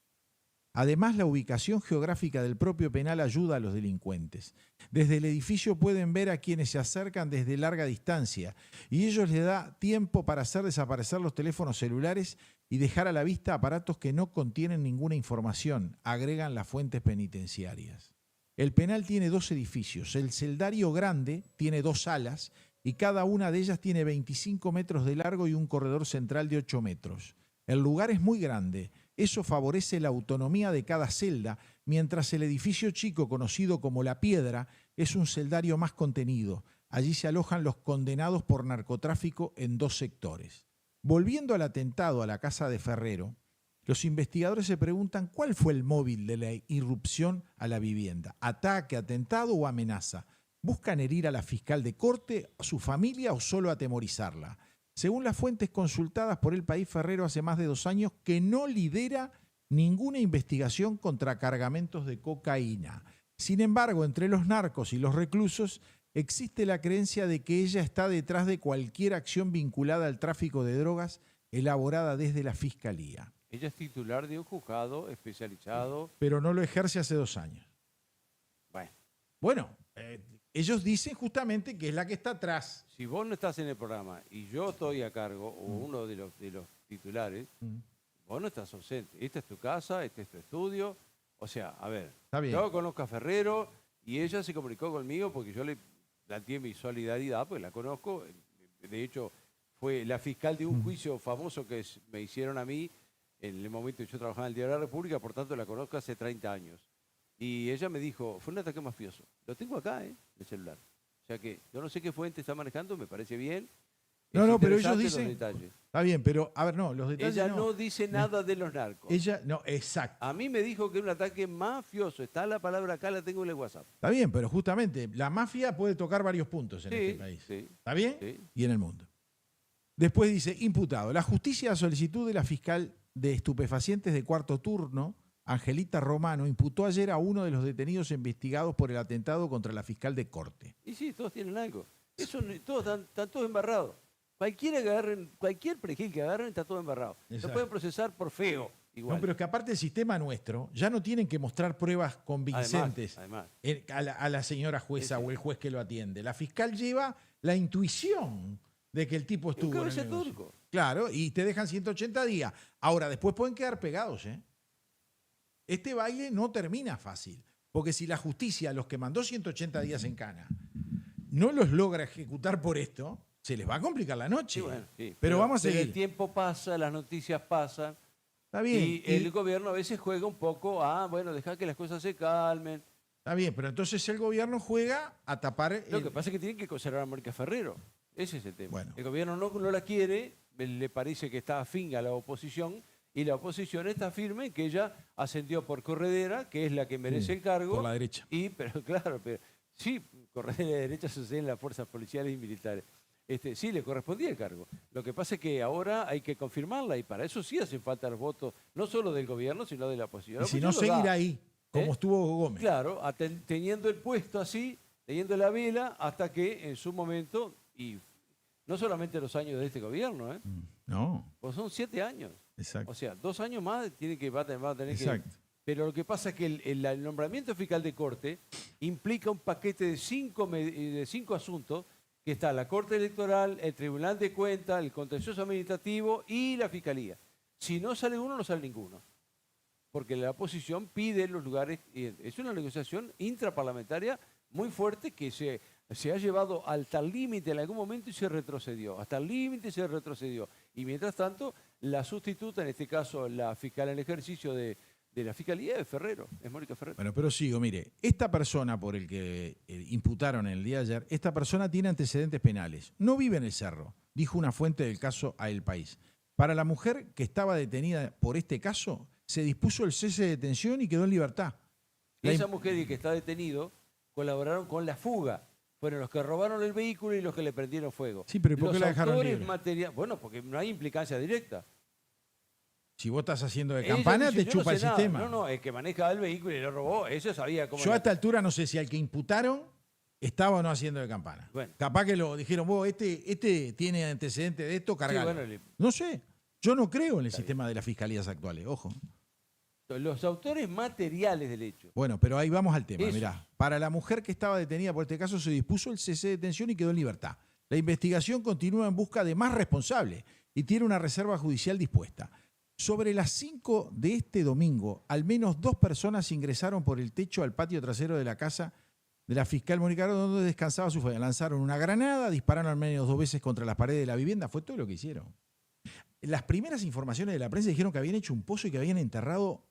Además, la ubicación geográfica del propio penal ayuda a los delincuentes. Desde el edificio pueden ver a quienes se acercan desde larga distancia y ellos les da tiempo para hacer desaparecer los teléfonos celulares y dejar a la vista aparatos que no contienen ninguna información, agregan las fuentes penitenciarias. El penal tiene 2 edificios. El celdario grande tiene 2 salas y cada una de ellas tiene 25 metros de largo y un corredor central de 8 metros. El lugar es muy grande. Eso favorece la autonomía de cada celda, mientras el edificio chico, conocido como La Piedra, es un celdario más contenido. Allí se alojan los condenados por narcotráfico en 2 sectores. Volviendo al atentado a la casa de Ferrero, los investigadores se preguntan cuál fue el móvil de la irrupción a la vivienda. ¿Ataque, atentado o amenaza? ¿Buscan herir a la fiscal de corte, a su familia o solo atemorizarla? Según las fuentes consultadas por El País, Ferrero hace más de 2 años que no lidera ninguna investigación contra cargamentos de cocaína. Sin embargo, entre los narcos y los reclusos existe la creencia de que ella está detrás de cualquier acción vinculada al tráfico de drogas elaborada desde la Fiscalía. Ella es titular de un juzgado especializado. Pero no lo ejerce hace 2 años. Bueno, ellos dicen justamente que es la que está atrás. Si vos no estás en el programa y yo estoy a cargo, o uno de los titulares, vos no estás ausente. Esta es tu casa, este es tu estudio. O sea, a ver, yo conozco a Ferrero y ella se comunicó conmigo porque yo le planteé mi solidaridad, pues la conozco. De hecho, fue la fiscal de un juicio famoso que me hicieron a mí en el momento que yo trabajaba en el Diario de la República, por tanto la conozco hace 30 años. Y ella me dijo, fue un ataque mafioso. Lo tengo acá, en el celular. O sea que yo no sé qué fuente está manejando, me parece bien. No, pero ellos dicen... Está bien, pero, a ver, no, los detalles ella no dice nada de los narcos. Ella, no, exacto. A mí me dijo que era un ataque mafioso. Está la palabra acá, la tengo en el WhatsApp. Está bien, pero justamente la mafia puede tocar varios puntos en este país. Sí. ¿Está bien? Sí. Y en el mundo. Después dice, imputado. La justicia a solicitud de la fiscal de estupefacientes de cuarto turno, Angelita Romano, imputó ayer a uno de los detenidos investigados por el atentado contra la fiscal de corte. Y sí, todos tienen algo. Todos están todos embarrados. Cualquier perejil que agarren está todo embarrado. Exacto. Lo pueden procesar por feo. Igual. No, pero es que aparte del sistema nuestro, ya no tienen que mostrar pruebas convincentes además. A la señora jueza o el juez que lo atiende. La fiscal lleva la intuición de que el tipo estuvo en el negocio. Claro, y te dejan 180 días. Ahora, después pueden quedar pegados, ¿eh? Este baile no termina fácil, porque si la justicia, los que mandó 180 días en cana, no los logra ejecutar por esto, se les va a complicar la noche. Sí, pero vamos a seguir. El tiempo pasa, las noticias pasan. Está bien. Y el gobierno a veces juega un poco deja que las cosas se calmen. Está bien, pero entonces el gobierno juega a tapar... Lo que pasa es que tienen que conservar a Mónica Ferrero. Ese es el tema. Bueno. El gobierno no la quiere, le parece que está afín a la oposición, y la oposición está firme en que ella ascendió por corredera, que es la que merece el cargo. Por la derecha. Pero sí, corredera de derecha sucede en las fuerzas policiales y militares. Sí, le correspondía el cargo. Lo que pasa es que ahora hay que confirmarla y para eso sí hacen falta los votos, no solo del gobierno, sino de la oposición. Y si no, seguir ahí, como estuvo Gómez. Claro, teniendo el puesto así, teniendo la vela, hasta que en su momento, y no solamente los años de este gobierno, No. Pues son 7 años. Exacto. O sea, 2 años más va a tener Exacto. que... Pero lo que pasa es que el nombramiento fiscal de corte implica un paquete de 5 asuntos, que está la Corte Electoral, el Tribunal de Cuentas, el Contencioso Administrativo y la Fiscalía. Si no sale uno, no sale ninguno. Porque la oposición pide los lugares. Es una negociación intraparlamentaria muy fuerte que se ha llevado al tal límite en algún momento y se retrocedió. Hasta el límite se retrocedió. Y mientras tanto, la sustituta, en este caso la fiscal en ejercicio de la Fiscalía, es Ferrero, es Mónica Ferrero. Bueno, pero sigo, mire, esta persona por el que imputaron el día de ayer, esta persona tiene antecedentes penales. No vive en el Cerro, dijo una fuente del caso a El País. Para la mujer que estaba detenida por este caso, se dispuso el cese de detención y quedó en libertad. Esa mujer y que está detenido colaboraron con la fuga. Fueron los que robaron el vehículo y los que le prendieron fuego. Sí, pero ¿y por qué la dejaron libre? Bueno, porque no hay implicancia directa. Si vos estás haciendo de campana, te chupa el sistema. No, el que manejaba el vehículo y lo robó, ese sabía cómo... Yo a esta altura no sé si al que imputaron estaba o no haciendo de campana. Bueno. Capaz que lo dijeron, vos, este tiene antecedentes de esto, cargalo. Sí, bueno, no sé, yo no creo en el sistema de las fiscalías actuales, ojo. Los autores materiales del hecho. Bueno, pero ahí vamos al tema. Eso. Mirá, para la mujer que estaba detenida por este caso se dispuso el cese de detención y quedó en libertad. La investigación continúa en busca de más responsables y tiene una reserva judicial dispuesta. Sobre las 5 de este domingo, al menos 2 personas ingresaron por el techo al patio trasero de la casa de la fiscal Mónica Ferrero, donde descansaba su familia. Lanzaron una granada, dispararon al menos 2 veces contra las paredes de la vivienda. Fue todo lo que hicieron. Las primeras informaciones de la prensa dijeron que habían hecho un pozo y que habían enterrado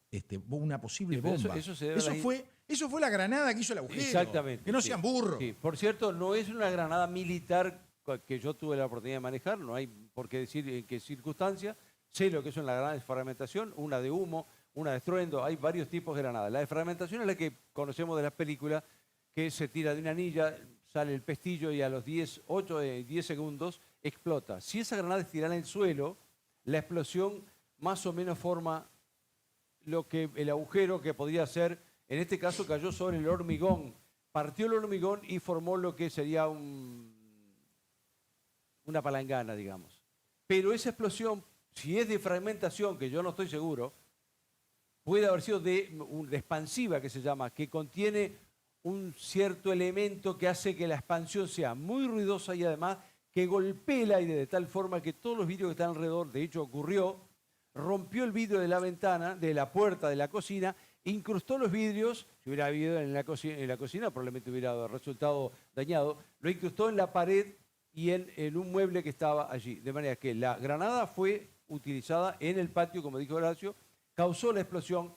una posible bomba. Eso fue la granada que hizo el agujero. Exactamente. Que no sean burros. Sí. Por cierto, no es una granada militar que yo tuve la oportunidad de manejar, no hay por qué decir en qué circunstancia. Sé lo que es una granada de fragmentación, una de humo, una de estruendo, hay varios tipos de granadas. La de fragmentación es la que conocemos de las películas, que se tira de una anilla, sale el pestillo y a los 10 segundos explota. Si esa granada es tirada en el suelo, la explosión más o menos forma el agujero que podría ser, en este caso cayó sobre el hormigón, partió el hormigón y formó lo que sería una palangana, digamos. Pero esa explosión, si es de fragmentación, que yo no estoy seguro, puede haber sido de expansiva, que se llama, que contiene un cierto elemento que hace que la expansión sea muy ruidosa y además que golpee el aire de tal forma que todos los vidrios que están alrededor, de hecho ocurrió, rompió el vidrio de la ventana, de la puerta de la cocina, incrustó los vidrios, si hubiera habido en la cocina probablemente hubiera resultado dañado, lo incrustó en la pared y en un mueble que estaba allí. De manera que la granada fue utilizada en el patio, como dijo Horacio, causó la explosión,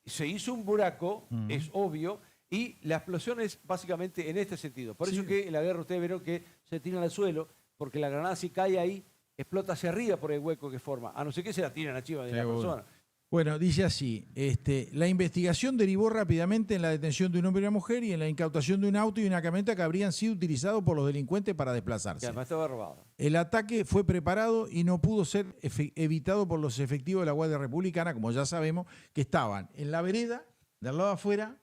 se hizo un buraco, es obvio, y la explosión es básicamente en este sentido. Por eso que en la guerra ustedes vieron que se tiran al suelo, porque la granada si cae ahí, explota hacia arriba por el hueco que forma, a no ser que se la tiren arriba de la persona. Bueno, dice así, la investigación derivó rápidamente en la detención de un hombre y una mujer y en la incautación de un auto y una camioneta que habrían sido utilizados por los delincuentes para desplazarse. Que además estaba robado. El ataque fue preparado y no pudo ser evitado por los efectivos de la Guardia Republicana, como ya sabemos, que estaban en la vereda, del lado de afuera,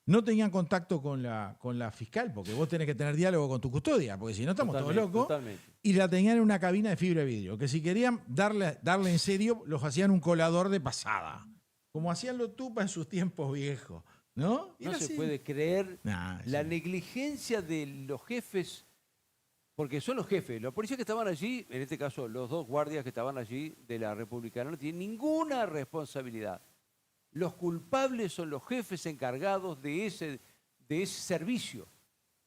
no tenían contacto con la fiscal, porque vos tenés que tener diálogo con tu custodia, porque si no estamos todos locos. Totalmente. Y la tenían en una cabina de fibra de vidrio, que si querían darle en serio, los hacían un colador de pasada, como hacían los tupas en sus tiempos viejos, ¿no? No se puede creer la negligencia de los jefes, porque son los jefes. Los policías que estaban allí, en este caso los dos guardias que estaban allí de la Republicana, no tienen ninguna responsabilidad. Los culpables son los jefes encargados de ese servicio.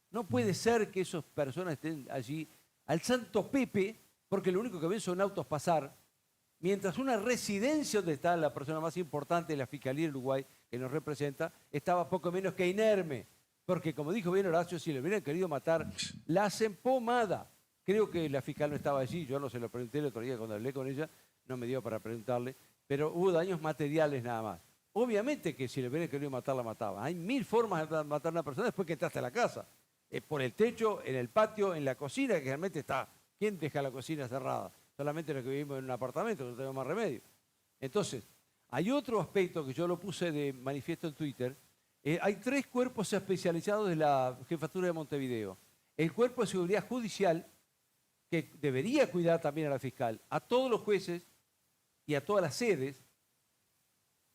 No puede ser que esas personas estén allí al santo Pepe, porque lo único que ven son autos pasar, mientras una residencia donde está la persona más importante de la Fiscalía de Uruguay, que nos representa, estaba poco menos que inerme. Porque, como dijo bien Horacio, si le hubieran querido matar, la hacen pomada. Creo que la fiscal no estaba allí, yo no se lo pregunté el otro día cuando hablé con ella, no me dio para preguntarle, pero hubo daños materiales nada más. Obviamente que si le hubieran querido matar, la mataba. Hay 1000 formas de matar a una persona después que entraste a la casa. Por el techo, en el patio, en la cocina, que realmente está. ¿Quién deja la cocina cerrada? Solamente los que vivimos en un apartamento, no tenemos más remedio. Entonces, hay otro aspecto que yo lo puse de manifiesto en Twitter. Hay 3 cuerpos especializados de la Jefatura de Montevideo. El Cuerpo de Seguridad Judicial, que debería cuidar también a la fiscal, a todos los jueces y a todas las sedes,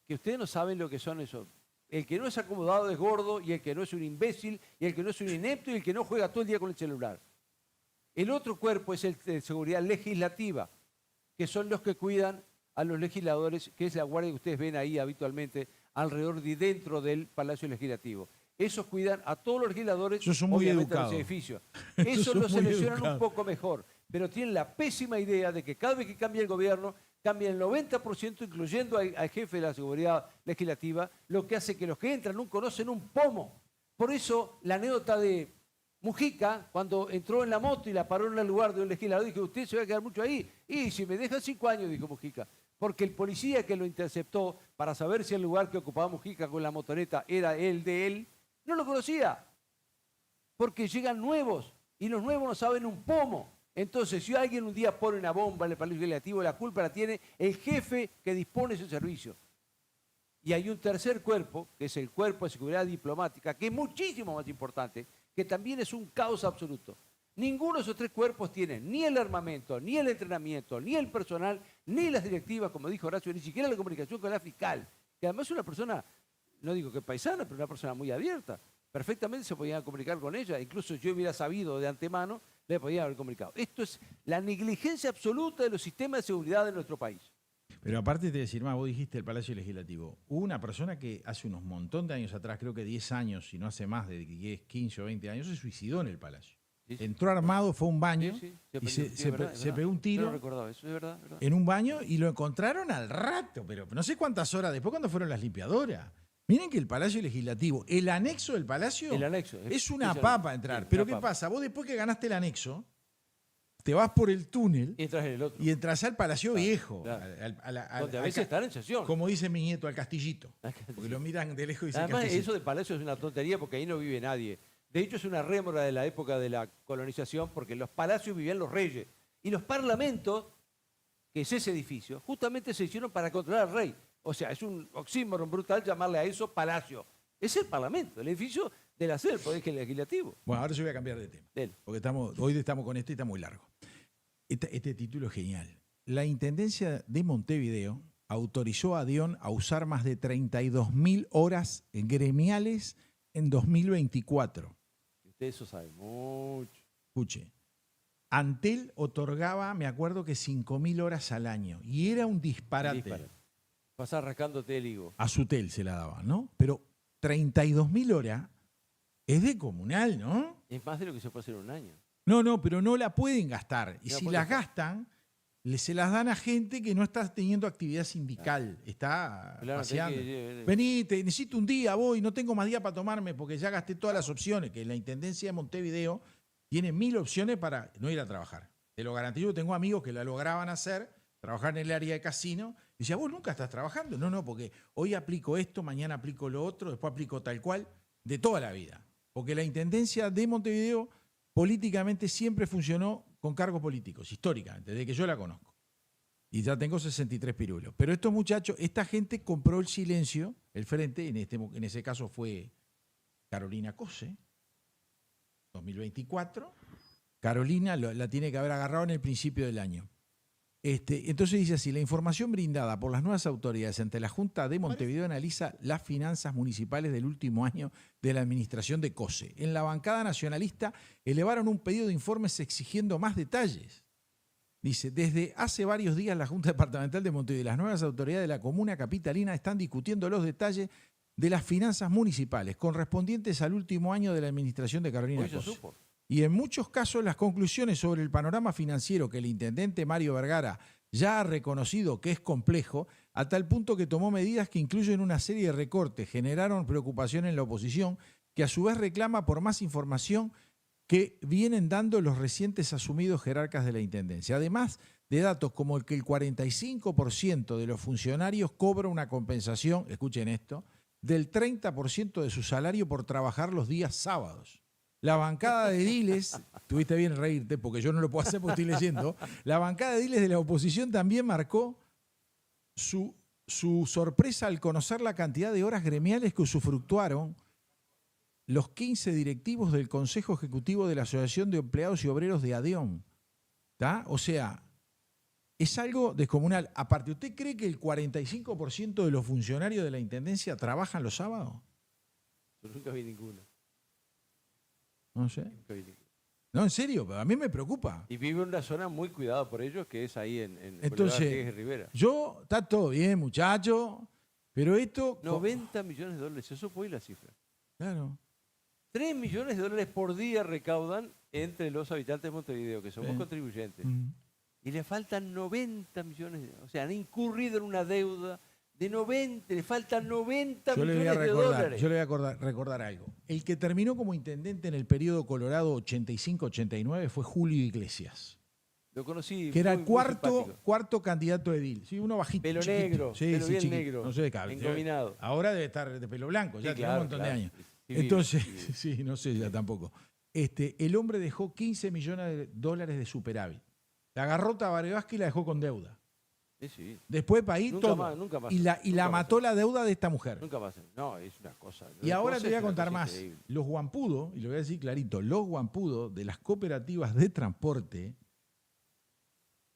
que ustedes no saben lo que son esos. El que no es acomodado es gordo, y el que no es un imbécil, y el que no es un inepto, y el que no juega todo el día con el celular. El otro cuerpo es el de seguridad legislativa, que son los que cuidan a los legisladores, que es la guardia que ustedes ven ahí habitualmente alrededor y dentro del Palacio Legislativo. Esos cuidan a todos los legisladores, obviamente en los edificios. Esos los seleccionan un poco mejor, pero tienen la pésima idea de que cada vez que cambia el gobierno, cambia el 90%, incluyendo al jefe de la seguridad legislativa, lo que hace que los que entran no conocen un pomo. Por eso la anécdota de Mujica, cuando entró en la moto y la paró en el lugar de un legislador, dijo, usted se va a quedar mucho ahí. Y si me dejan 5 años, dijo Mujica. Porque el policía que lo interceptó para saber si el lugar que ocupaba Mujica con la motoneta era el de él, no lo conocía. Porque llegan nuevos y los nuevos no saben un pomo. Entonces, si alguien un día pone una bomba en el Palacio Legislativo, la culpa la tiene el jefe que dispone ese servicio. Y hay un tercer cuerpo, que es el Cuerpo de Seguridad Diplomática, que es muchísimo más importante, que también es un caos absoluto. Ninguno de esos 3 cuerpos tiene ni el armamento, ni el entrenamiento, ni el personal, ni las directivas, como dijo Horacio, ni siquiera la comunicación con la fiscal, que además es una persona, no digo que paisana, pero una persona muy abierta. Perfectamente se podían comunicar con ella, incluso si yo hubiera sabido de antemano, le podían haber comunicado. Esto es la negligencia absoluta de los sistemas de seguridad de nuestro país. Pero aparte de decir más, vos dijiste el Palacio Legislativo. Hubo una persona que hace unos montón de años atrás, creo que 10 años, si no hace más de 10, 15 o 20 años, se suicidó en el Palacio. Sí, sí. Entró armado, fue a un baño y se pegó un tiro. No recordaba eso, es verdad. En un baño y lo encontraron al rato, pero no sé cuántas horas después cuando fueron las limpiadoras. Miren que el Palacio Legislativo, el anexo del Palacio, es una papa entrar. Pero ¿qué pasa? Vos después que ganaste el anexo, te vas por el túnel y entras al Palacio Viejo. Claro. Donde a veces están en sesión. Como dice mi nieto, al Castillito. Porque lo miran de lejos y dicen Además, Castillito. eso de Palacio es una tontería porque ahí no vive nadie. De hecho, es una rémora de la época de la colonización porque en los palacios vivían los reyes. Y los parlamentos, que es ese edificio, justamente se hicieron para controlar al rey. O sea, es un oxímoron brutal llamarle a eso palacio. Es el Parlamento, el edificio de la sede del Poder Legislativo. Bueno, ahora yo voy a cambiar de tema. Porque hoy estamos con este y está muy largo. Este título es genial. La Intendencia de Montevideo autorizó a DION a usar más de 32.000 horas gremiales en 2024. Usted eso sabe mucho. Escuche. Antel otorgaba, me acuerdo que 5.000 horas al año. Y era un disparate. Pasar rascándote el higo. A Sutel se la daban, ¿no? Pero 32.000 horas es de comunal, ¿no? Es más de lo que se puede hacer en un año. No, pero no la pueden gastar. Y no si las gastan, se las dan a gente que no está teniendo actividad sindical. Está paseando. Vení, necesito un día, voy, no tengo más día para tomarme porque ya gasté todas las opciones. Que la Intendencia de Montevideo tiene 1.000 opciones para no ir a trabajar. Te lo garantizo, tengo amigos que la lograban hacer, trabajar en el área de casino. Y decía, vos nunca estás trabajando. No, porque hoy aplico esto, mañana aplico lo otro, después aplico tal cual, de toda la vida. Porque la Intendencia de Montevideo políticamente siempre funcionó con cargos políticos, históricamente, desde que yo la conozco. Y ya tengo 63 pirulos. Pero estos muchachos, esta gente compró el silencio, el frente, en ese caso fue Carolina Cose, 2024. Carolina la tiene que haber agarrado en el principio del año. Entonces dice así, la información brindada por las nuevas autoridades ante la Junta de Montevideo analiza las finanzas municipales del último año de la administración de COSE. En la bancada nacionalista elevaron un pedido de informes exigiendo más detalles. Dice, desde hace varios días la Junta Departamental de Montevideo y las nuevas autoridades de la comuna capitalina están discutiendo los detalles de las finanzas municipales correspondientes al último año de la administración de Carolina Cose. Y en muchos casos las conclusiones sobre el panorama financiero que el intendente Mario Vergara ya ha reconocido que es complejo, a tal punto que tomó medidas que incluyen una serie de recortes, generaron preocupación en la oposición, que a su vez reclama por más información que vienen dando los recientes asumidos jerarcas de la Intendencia. Además de datos como el que el 45% de los funcionarios cobra una compensación, escuchen esto, del 30% de su salario por trabajar los días sábados. La bancada de ediles, tuviste bien reírte porque yo no lo puedo hacer porque estoy leyendo, la bancada de ediles de la oposición también marcó su sorpresa al conocer la cantidad de horas gremiales que usufructuaron los 15 directivos del Consejo Ejecutivo de la Asociación de Empleados y Obreros de ADION. ¿Tá? O sea, es algo descomunal. Aparte, ¿usted cree que el 45% de los funcionarios de la Intendencia trabajan los sábados? Yo nunca vi ninguno. No sé. No, en serio, a mí me preocupa. Y vive en una zona muy cuidada por ellos, que es ahí en Entonces, Rivera. Está todo bien, muchacho, pero esto... 90 millones de dólares, eso fue la cifra. Claro. 3 millones de dólares por día recaudan entre los habitantes de Montevideo, que somos contribuyentes. Y le faltan 90 millones, o sea, han incurrido en una deuda de 90, le faltan 90 millones de dólares. Yo le voy a recordar algo. El que terminó como intendente en el periodo Colorado 85-89 fue Julio Iglesias. Lo conocí. Que era el cuarto candidato de edil. Sí, uno bajito. Pelo negro, pelo bien negro. No sé de cabeza. Engominado. Ahora debe estar de pelo blanco, ya sí, tiene un montón de años. Civil, entonces, sí, no sé ya tampoco. El hombre dejó 15 millones de dólares de superávit. La agarró Tabaré Vázquez y la dejó con deuda. Sí. Después país todo. Nunca más, y la mató la deuda de esta mujer. Nunca más. No, es una cosa. Y ahora te voy a contar más. Increíble. Los guampudos, y lo voy a decir clarito, los guampudos de las cooperativas de transporte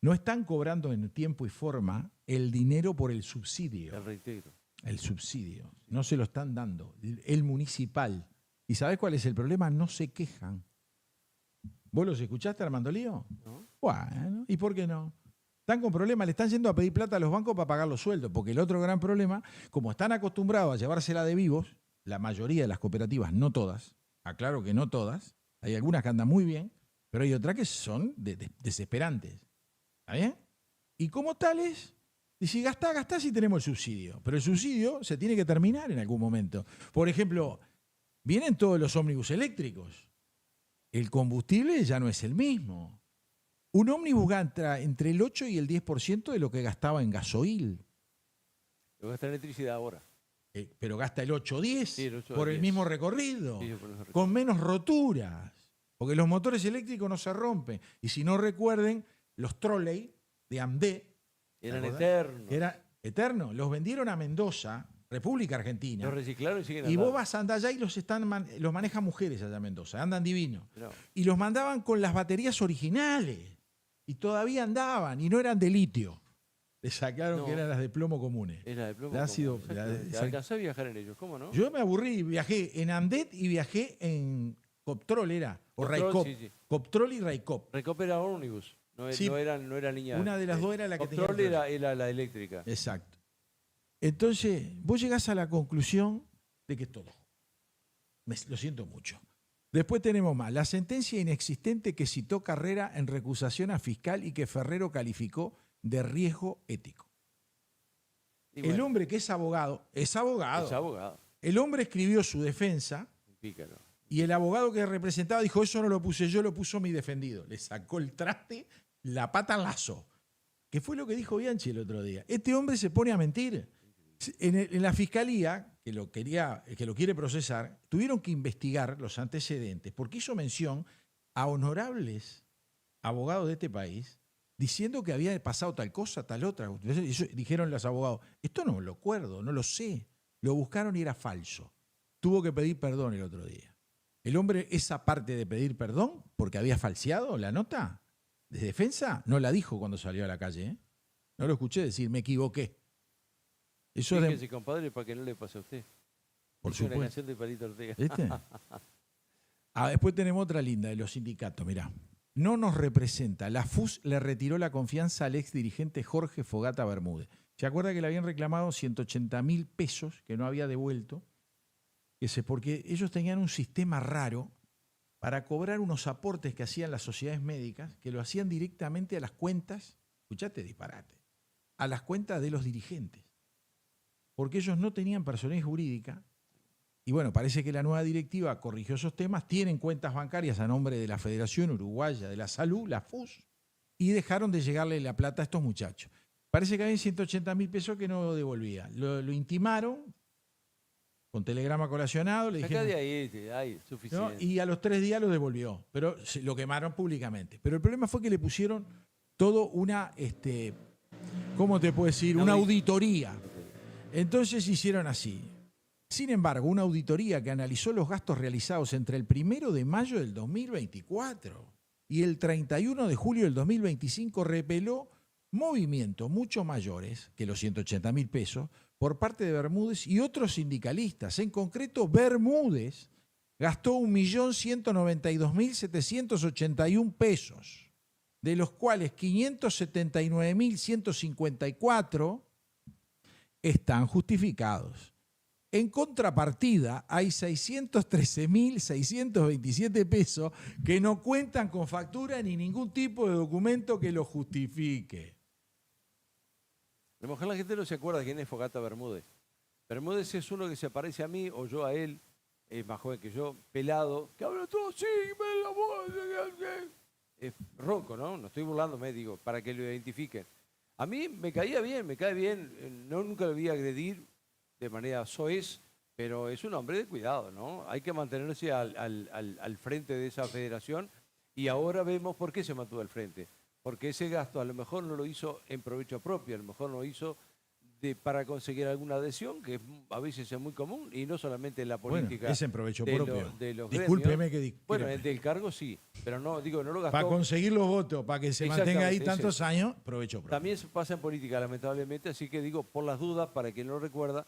no están cobrando en tiempo y forma el dinero por el subsidio. El reintegro. El subsidio. No se lo están dando. El municipal. ¿Y sabés cuál es el problema? No se quejan. ¿Vos los escuchaste, Armando Lío? No. Bueno, ¿y por qué no? Están con problemas, le están yendo a pedir plata a los bancos para pagar los sueldos, porque el otro gran problema, como están acostumbrados a llevársela de vivos, la mayoría de las cooperativas, no todas, aclaro que no todas, hay algunas que andan muy bien, pero hay otras que son desesperantes. ¿Está bien? Y como tales, y si gastá si tenemos el subsidio, pero el subsidio se tiene que terminar en algún momento. Por ejemplo, vienen todos los ómnibus eléctricos, el combustible ya no es el mismo. Un ómnibus gasta entre el 8 y el 10% de lo que gastaba en gasoil. Pero gasta electricidad ahora. Pero gasta el 8 o 10 sí, por el mismo recorrido, con menos roturas. Porque los motores eléctricos no se rompen. Y si no recuerden, los trolley de AMDE eran eternos. Eterno, los vendieron a Mendoza, República Argentina. Los reciclaron y siguen Y andando. vos vas a andar allá y los manejan mujeres allá en Mendoza, andan divinos. No. Y los mandaban con las baterías originales. Y todavía andaban, y no eran de litio. Le sacaron que eran las de plomo comunes. Era de plomo. De ácido. Alcancé a viajar en ellos, ¿cómo no? Yo me aburrí, viajé en Andet y viajé en Coptrol, era. O Coptrol, Raicop. sí. Coptrol y Raicop. Raicop era ómnibus. No, Sí. no era línea. Una de las dos era la que tenía. Coptrol era la eléctrica. Exacto. Entonces, vos llegás a la conclusión de que es todo. Lo siento mucho. Después tenemos más. La sentencia inexistente que citó Carrera en recusación a fiscal y que Ferrero calificó de riesgo ético. Y bueno, El hombre que es abogado. es abogado. El hombre escribió su defensa Pícaro. y el abogado que representaba dijo, eso no lo puse yo, lo puso mi defendido. Le sacó el traste, la pata al lazo. Que fue lo que dijo Bianchi el otro día. Este hombre se pone a mentir. En la fiscalía, que lo quiere procesar, tuvieron que investigar los antecedentes porque hizo mención a honorables abogados de este país diciendo que había pasado tal cosa, tal otra. Dijeron los abogados, esto no lo acuerdo, no lo sé. Lo buscaron y era falso. Tuvo que pedir perdón el otro día. El hombre, esa parte de pedir perdón, porque había falseado la nota de defensa, no la dijo cuando salió a la calle. ¿Eh? No lo escuché decir, me equivoqué. Eso es Fíjese, compadre, para que no le pase a usted. Por Es supuesto. una canción de Palito Ortega. ¿Viste? Después tenemos otra linda de los sindicatos, mirá. No nos representa. La FUS le retiró la confianza al ex dirigente Jorge Fogata Bermúdez. ¿Se acuerda que le habían reclamado 180.000 pesos que no había devuelto? Porque ellos tenían un sistema raro para cobrar unos aportes que hacían las sociedades médicas, que lo hacían directamente a las cuentas, escuchate disparate, a las cuentas de los dirigentes. Porque ellos no tenían personalidad jurídica. Y bueno, parece que la nueva directiva corrigió esos temas, tienen cuentas bancarias a nombre de la Federación Uruguaya de la Salud, la FUS, y dejaron de llegarle la plata a estos muchachos. Parece que había 180.000 pesos que no devolvía. Lo intimaron con telegrama colacionado, le dijeron, Acá de ahí, suficiente. ¿no? Y a los 3 días lo devolvió, pero lo quemaron públicamente. Pero el problema fue que le pusieron todo una, ¿cómo te puedo decir? Una auditoría. Entonces hicieron así. Sin embargo, una auditoría que analizó los gastos realizados entre el 1 de mayo del 2024 y el 31 de julio del 2025 reveló movimientos mucho mayores que los 180.000 pesos por parte de Bermúdez y otros sindicalistas. En concreto, Bermúdez gastó 1.192.781 pesos, de los cuales 579.154 están justificados. En contrapartida, hay 613.627 pesos que no cuentan con factura ni ningún tipo de documento que lo justifique. A lo mejor la gente no se acuerda quién es Fogata Bermúdez. Bermúdez es uno que se parece a mí o yo a él, es más joven que yo, pelado, que habla todo así, me la voz. Es ronco, ¿no? No estoy burlándome, digo, para que lo identifiquen. A mí me cae bien, no nunca lo vi agredir de manera soez, pero es un hombre de cuidado, ¿no? Hay que mantenerse al frente de esa federación y ahora vemos por qué se mantuvo al frente. Porque ese gasto a lo mejor no lo hizo en provecho propio, a lo mejor lo hizo para conseguir alguna adhesión, que a veces es muy común, y no solamente en la política. Bueno, es en provecho propio. Discúlpeme que bueno, del cargo sí, pero no lo gastó. Para conseguir los votos, para que se mantenga ahí tantos años, provecho propio. También pasa en política, lamentablemente, así que digo, por las dudas, para quien no lo recuerda,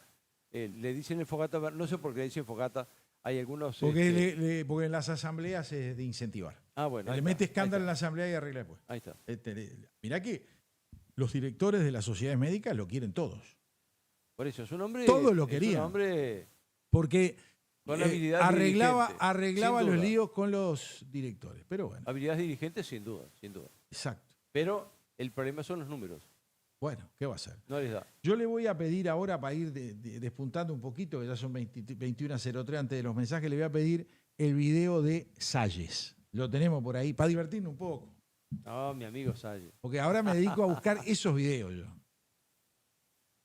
le dicen el Fogata, no sé por qué le dicen Fogata, hay algunos... Porque en las asambleas es de incentivar. Ah, bueno. Le mete escándalo en la asamblea y arregla después. Ahí está. Mirá que los directores de las sociedades médicas lo quieren todos. Por eso, es un hombre... Todos lo querían. Es un hombre... Porque con habilidad arreglaba los líos con los directores. Pero bueno. Habilidades dirigentes, sin duda. Exacto. Pero el problema son los números. Bueno, ¿qué va a hacer? No les da. Yo le voy a pedir ahora, para ir despuntando un poquito, que ya son 21:03 antes de los mensajes, le voy a pedir el video de Salles. Lo tenemos por ahí, para divertirnos un poco. No, mi amigo Salles. Porque ahora me dedico a buscar esos videos yo.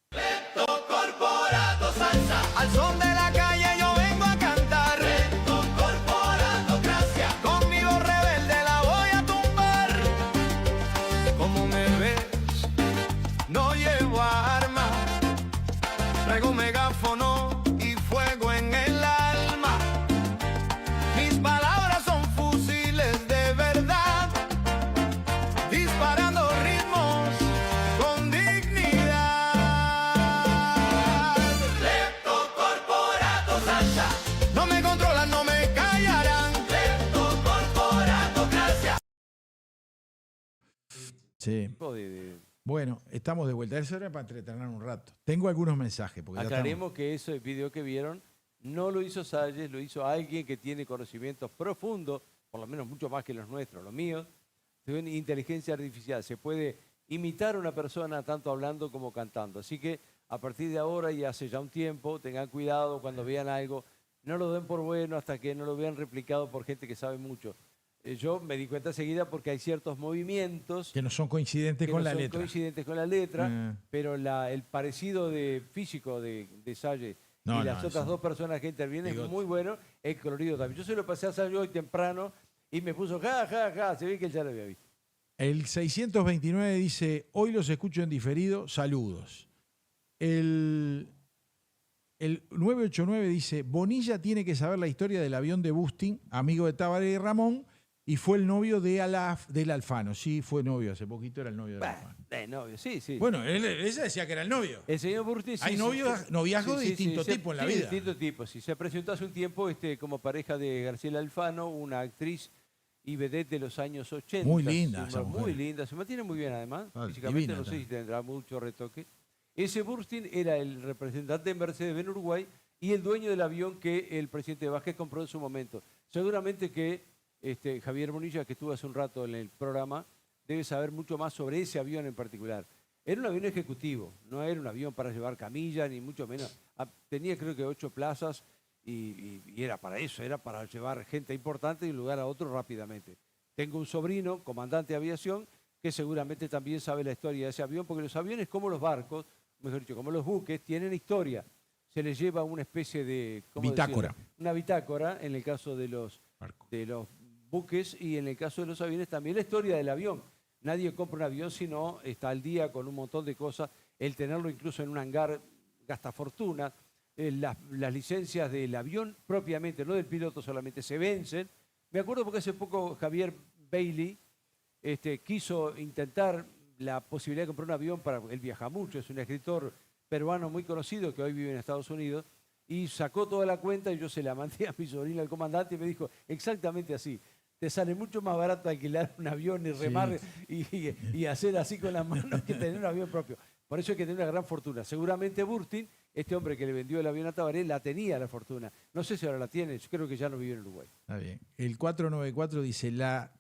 Reto Corporato Salsa, al son de la calle yo vengo a cantar. Reto Corporatocracia, conmigo rebelde la voy a tumbar. Como me ves, no llevo armas, me controlan, no me callarán. Reto corporatocracia. Sí. Bueno, estamos de vuelta. Eso era para entretener un rato. Tengo algunos mensajes. Porque aclaremos que ese video que vieron no lo hizo Salles, lo hizo alguien que tiene conocimientos profundos, por lo menos mucho más que los nuestros, los míos, de inteligencia artificial. Se puede imitar a una persona tanto hablando como cantando. Así que a partir de ahora y hace ya un tiempo, tengan cuidado cuando vean algo. No lo den por bueno hasta que no lo vean replicado por gente que sabe mucho. Yo me di cuenta enseguida porque hay ciertos movimientos que no son coincidentes con la letra. Coincidentes con la letra, pero el parecido físico de Salles y las otras dos personas que intervienen es muy bueno. El colorido también. Yo se lo pasé a Salles hoy temprano y me puso ja. Se ve que él ya lo había visto. El 629 dice, hoy los escucho en diferido, saludos. El 989 dice, Bonilla tiene que saber la historia del avión de Bustin, amigo de Tabaré y Ramón, y fue el novio del Alfano. Sí, fue novio, hace poquito era el novio del Alfano. Novio, sí. Bueno, ella decía que era el novio. El señor Bustin, sí. Hay noviazgos de distinto tipo en la vida. De distinto tipo, sí. Se presentó hace un tiempo como pareja de Graciela Alfano, una actriz y vedette de los años 80. Muy linda. Muy linda. Se mantiene muy bien además. Físicamente no sé si tendrá mucho retoque. Ese Burstyn era el representante de Mercedes-Benz Uruguay y el dueño del avión que el presidente Vázquez compró en su momento. Seguramente que Javier Bonilla, que estuvo hace un rato en el programa, debe saber mucho más sobre ese avión en particular. Era un avión ejecutivo, no era un avión para llevar camilla, ni mucho menos. Tenía creo que 8 plazas y era para eso, era para llevar gente importante de un lugar a otro rápidamente. Tengo un sobrino, comandante de aviación, que seguramente también sabe la historia de ese avión, porque los aviones, como los barcos, mejor dicho, como los buques, tienen historia. Se les lleva una especie de... bitácora. Una bitácora, en el caso de los buques, y en el caso de los aviones también la historia del avión. Nadie compra un avión si no está al día con un montón de cosas. El tenerlo incluso en un hangar gasta fortuna. Las licencias del avión propiamente, no del piloto solamente, se vencen. Me acuerdo porque hace poco Javier Bailey quiso intentar la posibilidad de comprar un avión él viaja mucho, es un escritor peruano muy conocido que hoy vive en Estados Unidos, y sacó toda la cuenta y yo se la mandé a mi sobrino, al comandante, y me dijo exactamente así. Te sale mucho más barato alquilar un avión y remar y hacer así con las manos que tener un avión propio. Por eso hay que tener una gran fortuna. Seguramente Burstyn, este hombre que le vendió el avión a Tabaré, la tenía la fortuna. No sé si ahora la tiene, yo creo que ya no vive en Uruguay. Está bien. El 494 dice, la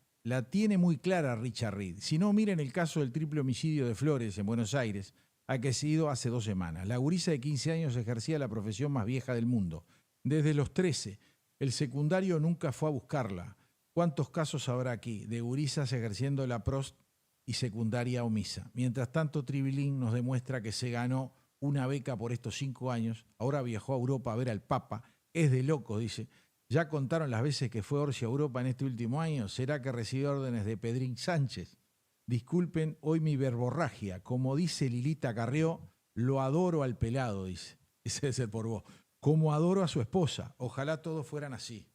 tiene muy clara Richard Reed. Si no, miren el caso del triple homicidio de Flores en Buenos Aires, aquecido hace 2 semanas. La gurisa de 15 años ejercía la profesión más vieja del mundo. Desde los 13, el secundario nunca fue a buscarla. ¿Cuántos casos habrá aquí de gurisas ejerciendo la prost y secundaria omisa? Mientras tanto, Tribilín nos demuestra que se ganó una beca por estos 5 años. Ahora viajó a Europa a ver al Papa. Es de loco, dice. ¿Ya contaron las veces que fue Orsi a Europa en este último año? ¿Será que recibió órdenes de Pedrín Sánchez? Disculpen hoy mi verborragia. Como dice Lilita Carrió, lo adoro al pelado, dice. Ese es el por vos. Como adoro a su esposa. Ojalá todos fueran así.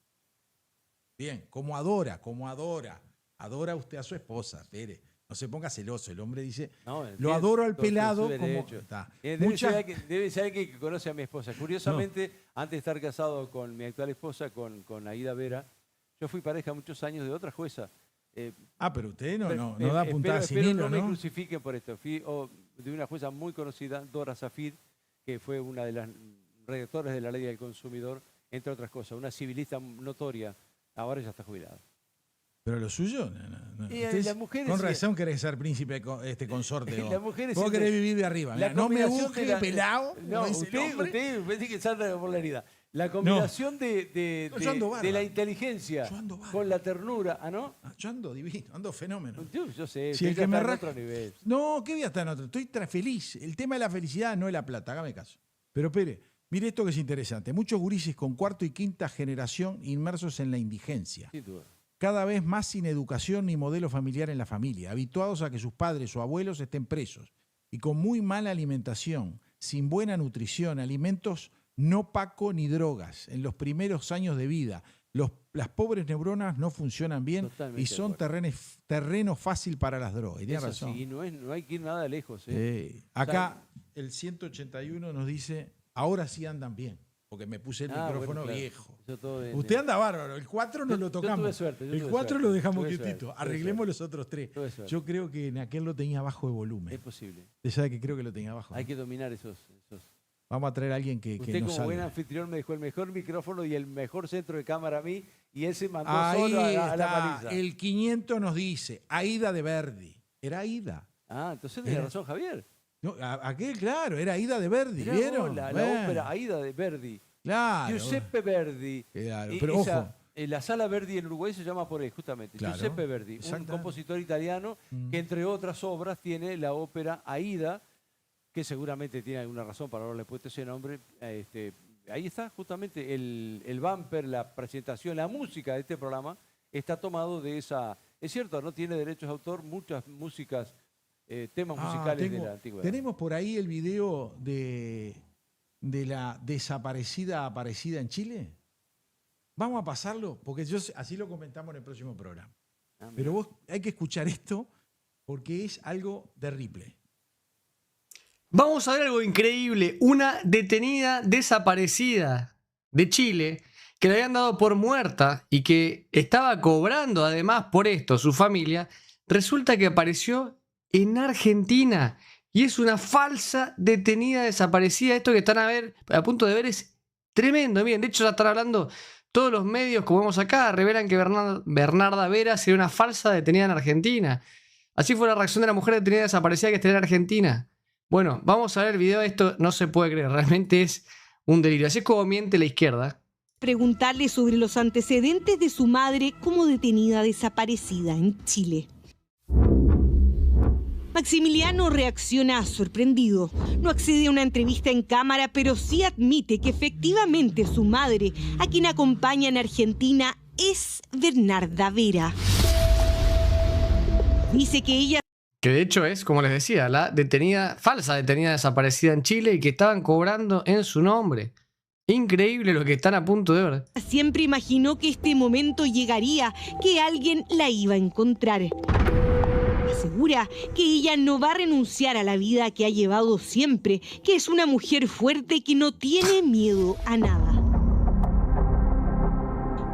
Bien, como adora. Adora usted a su esposa, Pérez. No se ponga celoso. El hombre dice, lo adoro al pelado. Como, está. Debe ser que conoce a mi esposa. Curiosamente, antes de estar casado con mi actual esposa, con Aida Vera, yo fui pareja muchos años de otra jueza. Pero usted no da puntada sin hilo, ¿no? Me crucifiquen por esto. Fui de una jueza muy conocida, Dora Zafir, que fue una de las redactoras de la Ley del Consumidor, entre otras cosas. Una civilista notoria. Ahora ya está jubilada. Pero lo suyo, las mujeres, con razón querés ser príncipe consorte. Las mujeres vos querés vivir de arriba. Mirá, no me busque pelado. No, usted dice que salta por la herida. La combinación de la inteligencia con la ternura. ¿Ah, no? Yo ando divino, ando fenómeno. Yo sé, si el que me está en otro nivel. No, ¿qué voy a estar en otro? Estoy feliz. El tema de la felicidad no es la plata, hágame caso. Pero Pérez, mire esto que es interesante. Muchos gurises con 4ª y 5ª generación inmersos en la indigencia. Sin duda. Cada vez más sin educación ni modelo familiar en la familia, habituados a que sus padres o abuelos estén presos y con muy mala alimentación, sin buena nutrición, alimentos no paco ni drogas. En los primeros años de vida, las pobres neuronas no funcionan bien. Totalmente, y son terreno fácil para las drogas. Tiene razón. Sí, no hay que ir nada lejos. Acá el 181 nos dice, ahora sí andan bien. porque me puse el micrófono bueno, claro. viejo. Bien, Usted anda bárbaro, el 4 no lo tocamos. Yo tuve suerte, el 4 lo dejamos quietito. Suerte, Arreglemos los otros 3. Yo creo que en aquel lo tenía bajo de volumen. Es posible. Usted sabe que creo que lo tenía bajo. Hay que dominar esos. Vamos a traer a alguien que Usted nos como salve. buen anfitrión me dejó el mejor micrófono y el mejor centro de cámara a mí y él se mandó Ahí solo a la está, paliza. el 500 nos dice, Aida de Verdi. Era Aida. Entonces tiene razón Javier. No, aquel, claro, era Aida de Verdi, Mirá ¿vieron? vos, la ópera Aida de Verdi. Claro. Giuseppe Verdi. Claro, pero ojo. La Sala Verdi en Uruguay se llama por él, justamente. Claro, Giuseppe Verdi, un compositor italiano que, entre otras obras, tiene la ópera Aida, que seguramente tiene alguna razón para haberle puesto ese nombre. Ahí está justamente el bumper, la presentación, la música de este programa está tomado de esa... Es cierto, no tiene derechos de autor, muchas músicas, temas musicales de la antigüedad. Tenemos por ahí el video de la desaparecida aparecida en Chile. Vamos a pasarlo, porque así lo comentamos en el próximo programa. Pero vos hay que escuchar esto porque es algo terrible. Vamos a ver algo increíble. Una detenida desaparecida de Chile que le habían dado por muerta y que estaba cobrando además por esto su familia, resulta que apareció en Argentina y es una falsa detenida desaparecida. Esto que están a punto de ver es tremendo. Miren, de hecho ya están hablando todos los medios, como vemos acá, revelan que Bernarda Vera sería una falsa detenida en Argentina. Así fue la reacción de la mujer detenida desaparecida que está en Argentina. Bueno, vamos a ver el video. Esto no se puede creer, realmente es un delirio. Así es como miente la izquierda. Preguntarle sobre los antecedentes de su madre como detenida desaparecida en Chile. Maximiliano reacciona sorprendido. No accede a una entrevista en cámara, pero sí admite que efectivamente su madre, a quien acompaña en Argentina, es Bernarda Vera. Dice que ella... Que de hecho es, como les decía, la falsa detenida desaparecida en Chile y que estaban cobrando en su nombre. Increíble lo que están a punto de ver. Siempre imaginó que este momento llegaría, que alguien la iba a encontrar. Asegura que ella no va a renunciar a la vida que ha llevado siempre, que es una mujer fuerte que no tiene miedo a nada.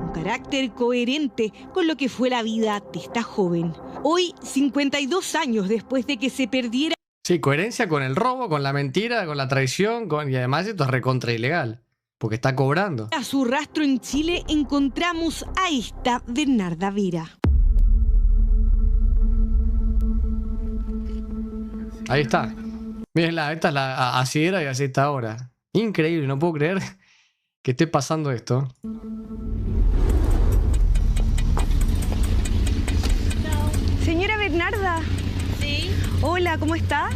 Un carácter coherente con lo que fue la vida de esta joven. Hoy, 52 años después de que se perdiera... Sí, coherencia con el robo, con la mentira, con la traición, y además esto es recontra ilegal, porque está cobrando. A su rastro en Chile encontramos a esta Bernarda Vera. Ahí está. Miren, esta es así era y así está ahora. Increíble, no puedo creer que esté pasando esto. Señora Bernarda. Sí. Hola, ¿cómo está?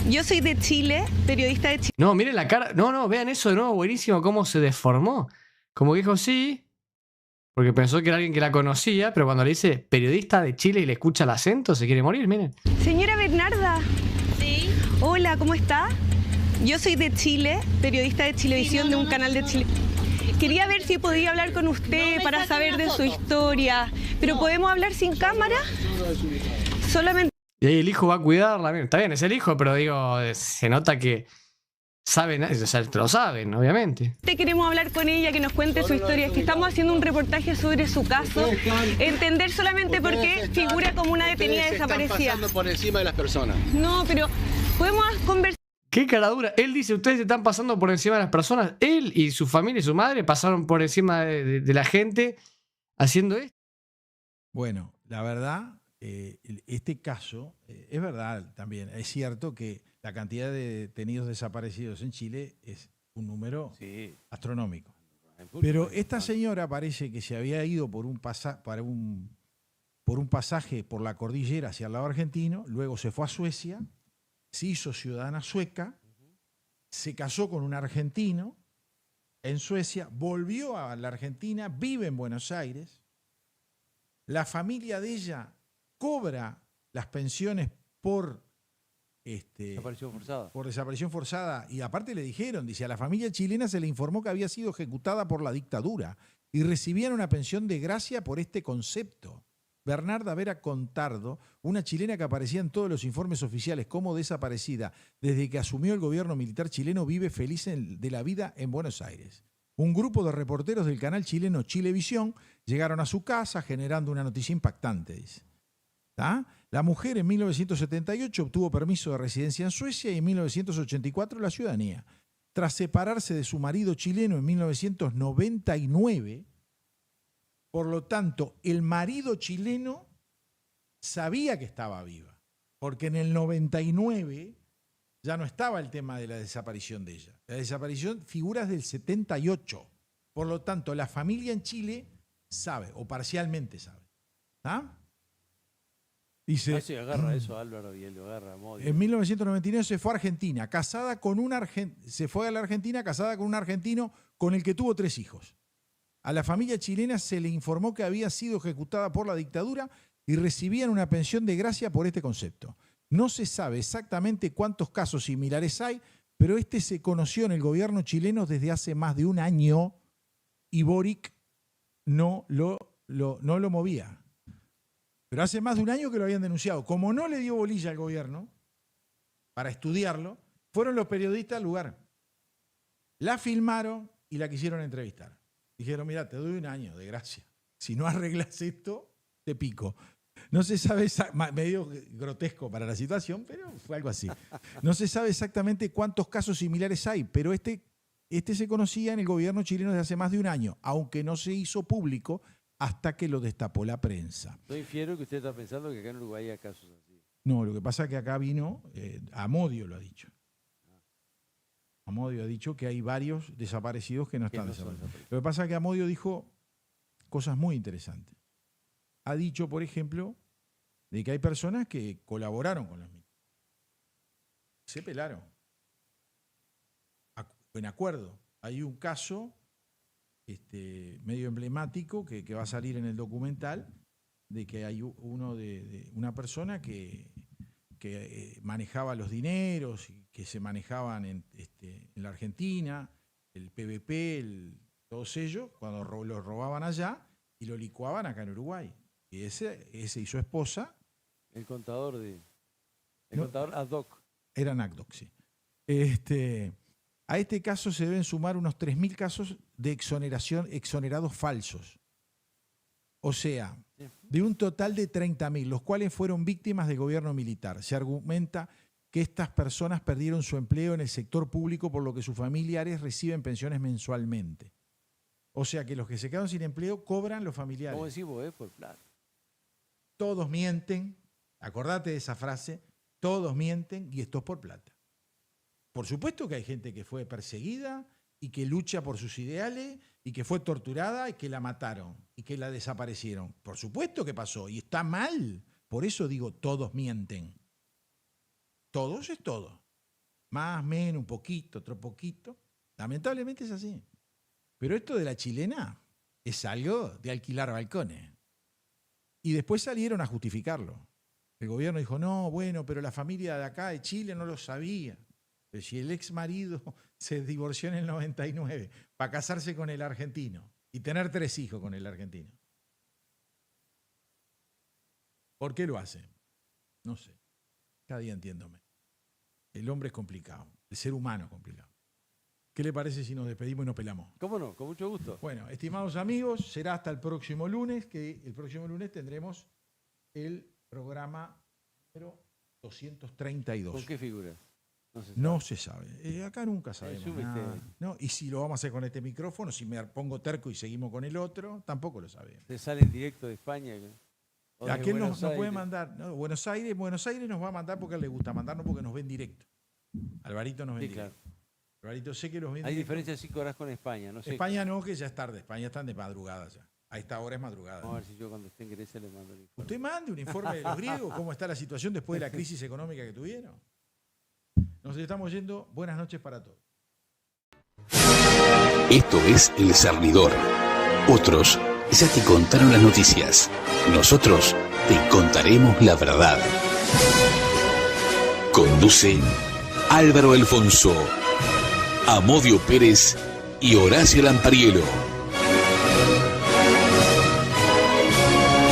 Yo soy de Chile, periodista de Chile. No, miren la cara. No, vean eso de nuevo, buenísimo, cómo se deformó. Como que dijo sí, porque pensó que era alguien que la conocía, pero cuando le dice periodista de Chile y le escucha el acento, se quiere morir, miren. Señora Bernarda. Sí. Hola, ¿cómo está? Yo soy de Chile, periodista de Chilevisión, de un canal de Chile. Quería ver si podía hablar con usted para saber de su historia. ¿Pero podemos hablar sin cámara? Solamente... Y ahí el hijo va a cuidarla. Está bien, es el hijo, pero digo, se nota que saben, o sea, lo saben, obviamente. Queremos hablar con ella, que nos cuente su historia. Es que estamos haciendo un reportaje sobre su caso. Entender solamente por qué figura como una detenida desaparecida. Están pasando por encima de las personas. No, pero podemos conversar. Qué cara dura. Él dice, ustedes están pasando por encima de las personas. Él y su familia y su madre pasaron por encima de la gente haciendo esto. Bueno, la verdad, este caso, es verdad también. Es cierto que la cantidad de detenidos desaparecidos en Chile es un número astronómico. Pero esta señora parece que se había ido por un pasaje por la cordillera hacia el lado argentino, luego se fue a Suecia, se hizo ciudadana sueca, se casó con un argentino en Suecia, volvió a la Argentina, vive en Buenos Aires. La familia de ella cobra las pensiones por desaparición forzada. Y aparte le dijeron, dice, a la familia chilena se le informó que había sido ejecutada por la dictadura y recibían una pensión de gracia por este concepto. Bernarda Vera Contardo, una chilena que aparecía en todos los informes oficiales como desaparecida, desde que asumió el gobierno militar chileno, vive feliz de la vida en Buenos Aires. un grupo de reporteros del canal chileno Chilevisión llegaron a su casa generando una noticia impactante, dice. ¿Tá? La mujer en 1978 obtuvo permiso de residencia en Suecia y en 1984 la ciudadanía. Tras separarse de su marido chileno en 1999, por lo tanto, el marido chileno sabía que estaba viva, porque en el 99 ya no estaba el tema de la desaparición de ella. La desaparición figura del 78. Por lo tanto, la familia en Chile sabe, o parcialmente sabe. ¿Ah? Dice, sí, agarra eso Álvaro y él lo agarra a Modio. En 1999 se fue a Argentina, se fue a la Argentina casada con un argentino con el que tuvo 3 hijos. A la familia chilena se le informó que había sido ejecutada por la dictadura y recibían una pensión de gracia por este concepto. No se sabe exactamente cuántos casos similares hay, pero este se conoció en el gobierno chileno desde hace más de un año y Boric no lo movía. Pero hace más de un año que lo habían denunciado. Como no le dio bolilla al gobierno para estudiarlo, fueron los periodistas al lugar. La filmaron y la quisieron entrevistar. Dijeron, mira, te doy un año de gracia. Si no arreglas esto, te pico. No se sabe, medio grotesco para la situación, pero fue algo así. No se sabe exactamente cuántos casos similares hay, pero este se conocía en el gobierno chileno desde hace más de un año, aunque no se hizo público hasta que lo destapó la prensa. No infiero que usted está pensando que acá en Uruguay hay casos así. No, lo que pasa es que acá vino, Amodio lo ha dicho. Amodio ha dicho que hay varios desaparecidos que no están desaparecidos. Lo que pasa es que Amodio dijo cosas muy interesantes. Ha dicho, por ejemplo, de que hay personas que colaboraron con los militares. Se pelaron. En acuerdo. Hay un caso medio emblemático que va a salir en el documental de que hay una persona que manejaba los dineros y que se manejaban en la Argentina, el PVP, todos ellos, cuando los robaban allá y lo licuaban acá en Uruguay. Y ese y su esposa. El contador contador ad hoc. Eran ad hoc, sí. A este caso se deben sumar unos 3.000 casos de exonerados falsos. O sea, de un total de 30.000, los cuales fueron víctimas del gobierno militar. Se argumenta que estas personas perdieron su empleo en el sector público, por lo que sus familiares reciben pensiones mensualmente. O sea que los que se quedaron sin empleo cobran los familiares. ¿Cómo decimos, por plata? Todos mienten, acordate de esa frase, todos mienten y esto es por plata. Por supuesto que hay gente que fue perseguida y que lucha por sus ideales y que fue torturada y que la mataron y que la desaparecieron. Por supuesto que pasó y está mal. Por eso digo, todos mienten. Todos es todo. Más, menos, un poquito, otro poquito. Lamentablemente es así. Pero esto de la chilena es algo de alquilar balcones. Y después salieron a justificarlo. El gobierno dijo, no, bueno, pero la familia de acá, de Chile, no lo sabía. Pero si el ex marido se divorció en el 99 para casarse con el argentino y tener 3 hijos con el argentino. ¿Por qué lo hace? No sé. Cada día entiendo menos. El hombre es complicado. El ser humano es complicado. ¿Qué le parece si nos despedimos y nos pelamos? ¿Cómo no? Con mucho gusto. Bueno, estimados amigos, será hasta el próximo lunes, que el próximo lunes tendremos el programa número 232. ¿Con qué figura? No se sabe. Acá nunca sabemos nada. No, y si lo vamos a hacer con este micrófono, si me pongo terco y seguimos con el otro, tampoco lo sabemos. ¿Se sale en directo de España? Aquel nos puede mandar. No, Buenos Aires nos va a mandar porque le gusta mandarnos porque nos ven directo. Alvarito nos ven directo. Claro. Alvarito, sé que los ven Hay directo. diferencia de 5 horas con España. No sé. España no, que ya es tarde. España están de madrugada ya. A esta hora es madrugada. Vamos a ver si yo cuando esté en Grecia le mando el informe. Usted mande un informe de los griegos, cómo está la situación después de la crisis económica que tuvieron. Nos estamos yendo. Buenas noches para todos. Esto es El Servidor. Otros ya te contaron las noticias. Nosotros te contaremos la verdad. Conducen Álvaro Alfonso, Amodio Pérez y Horacio Lampariello.